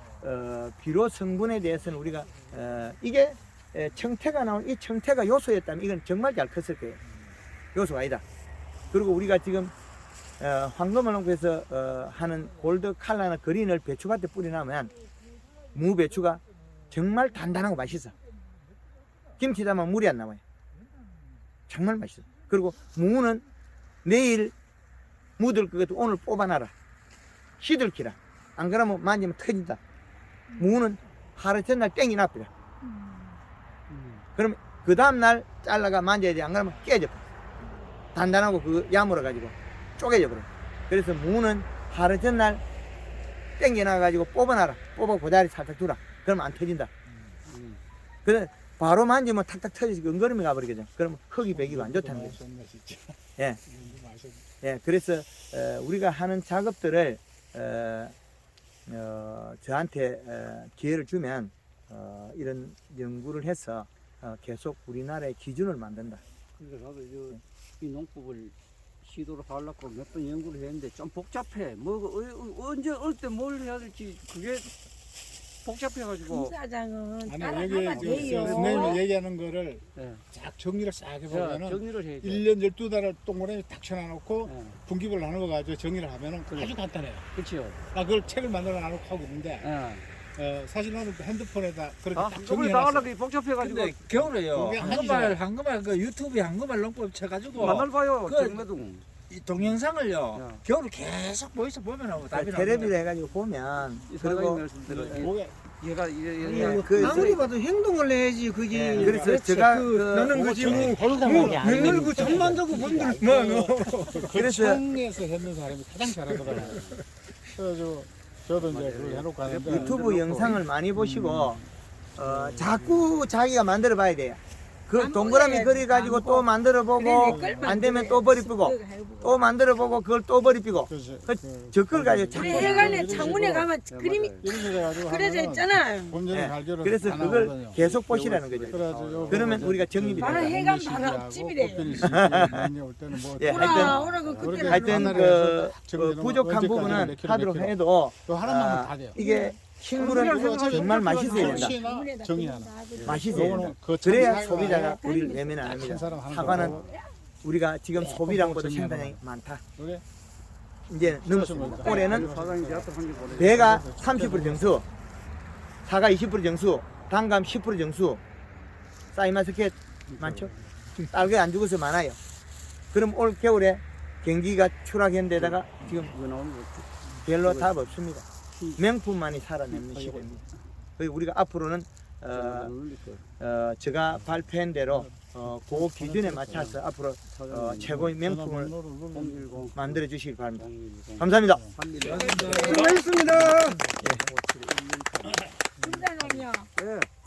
비료 성분에 대해서는 우리가 이게 청태가 나온 이 청태가 요소였다면 이건 정말 잘 컸을 거예요. 요소가 아니다. 그리고 우리가 지금 황금을 농구에서 하는 골드 칼라나 그린을 배추밭에 뿌려놓으면 무배추가 정말 단단하고 맛있어. 김치 담으면 물이 안 나와요. 정말 맛있어. 그리고 무는 내일 묻을 것도 오늘 뽑아놔라. 시들키라. 안 그러면 만지면 터진다. 무는 하루 전날 땡이 납니다. 그러면 그 다음날 잘라가 만져야 돼. 안 그러면 깨져. 단단하고 그 야물어가지고 쪼개져 버려. 그래서 무는 하루 전날 땡겨놔가지고 뽑아놔라. 뽑아 고다리 살짝 두라. 그러면 안 터진다. 그래 바로 만지면 탁탁 터지고 은거름이 가버리거든. 그러면 흙이 배기가 안 좋다는 거죠. 예. 예, 그래서 우리가 하는 작업들을 저한테 기회를 주면 이런 연구를 해서 계속 우리나라의 기준을 만든다. 그러니까 나도 이 농법을 시도를 하려고 몇 번 연구를 했는데 좀 복잡해. 언제 어느 때 뭘 해야 될지 그게 복잡해가지고. 사장은 아니 따라 여기 하면 돼요. 선생님이 얘기하는 거를 네. 쫙 정리를 싹 자, 해보면은 정리를 해야 돼. 1년 12달을 동그라미 딱 쳐놔놓고 네. 분기별 나눠가지고 정리를 하면은 아주 간단해요. 그렇죠. 그걸 책을 만들어 놔놓고 하고 있는데 예. 사실 나는 핸드폰에다 그렇게 딱 한꺼번에 정리해놨어. 나가려고 복잡해가지고. 근데 겨울에요. 그게 한금발 그 유튜브에 한금발 농법 쳐가지고 만날 봐요. 그- 정매동. 이 동영상을요. 야. 겨울 계속 보이서 보면 답이 나옵니다. 테레비를 해가지고 보면 이 그리고 사장님 말씀대로 뭐가 얘가 예, 아무리 봐도 행동을 해야지 그게. 예, 그래서 제가 나는 그 지금 맨날 그 잠만 자고 본들 그래서 청에서 했는 사람이 가장 잘하더라고요. 그래서 저도 이제 그걸 해놓고 하는데 유튜브 영상을 많이 보시고 자꾸 자기가 만들어 봐야 돼요. 그 안 동그라미 보여요. 그려가지고 안 또 만들어 보고 그래, 내 안 되면 끌만 또 버리 그래. 뿌고 그거 해보고. 또 만들어 보고 그걸 또 버리 뿌고 그렇지. 저걸 가지고 자꾸 우리 해관에 창문에 가면 그림이 이렇게 해가지고 그려져 하면은 있잖아. 본전의 예. 갈겨를 그래서 안 그걸 하거든요. 계속 보시라는 거죠. 그래가지고 요거 그러면 이제 우리가 정립이 저 바로 돼요. 해감 시기하고 바로 앞집이래요. 꽃피는 시기 많이 올 때는 뭐 예, 오라 오라 그 그렇게 그때 하여튼 하나를 그 해서 부족한 언제까지 부분은 몇 킬로, 하도록 몇 킬로. 해도 또 하나만 하면 다 돼요. 이게 식물은 정말 맛있어야 된다. 혹시나 정이 하나. 맛있어야 된다. 요거는 그 그래야 참 소비자가 우리를 외면 안 한 합니다. 사람 하는 사과는 거고. 우리가 지금 소비량보다 정리하는 생산량이 많다. 그래? 이제 넘었습니다. 올해는 사장님 제가 또한개 보내. 배가 30% 정수, 사과 20% 정수, 단감 10% 정수, 사이마스켓 많죠? 딸기 안 죽어서 많아요. 그럼 올 겨울에 경기가 추락한 데다가 지금 이거 나오는 거 별로 답 없습니다. 명품만이 살아남는 시대입니다. 그리고 우리가 앞으로는 제가 발표한 대로 그 기준에 맞춰서 앞으로 최고의 명품을 만들어 주시기 바랍니다. 감사합니다. 진짜는요.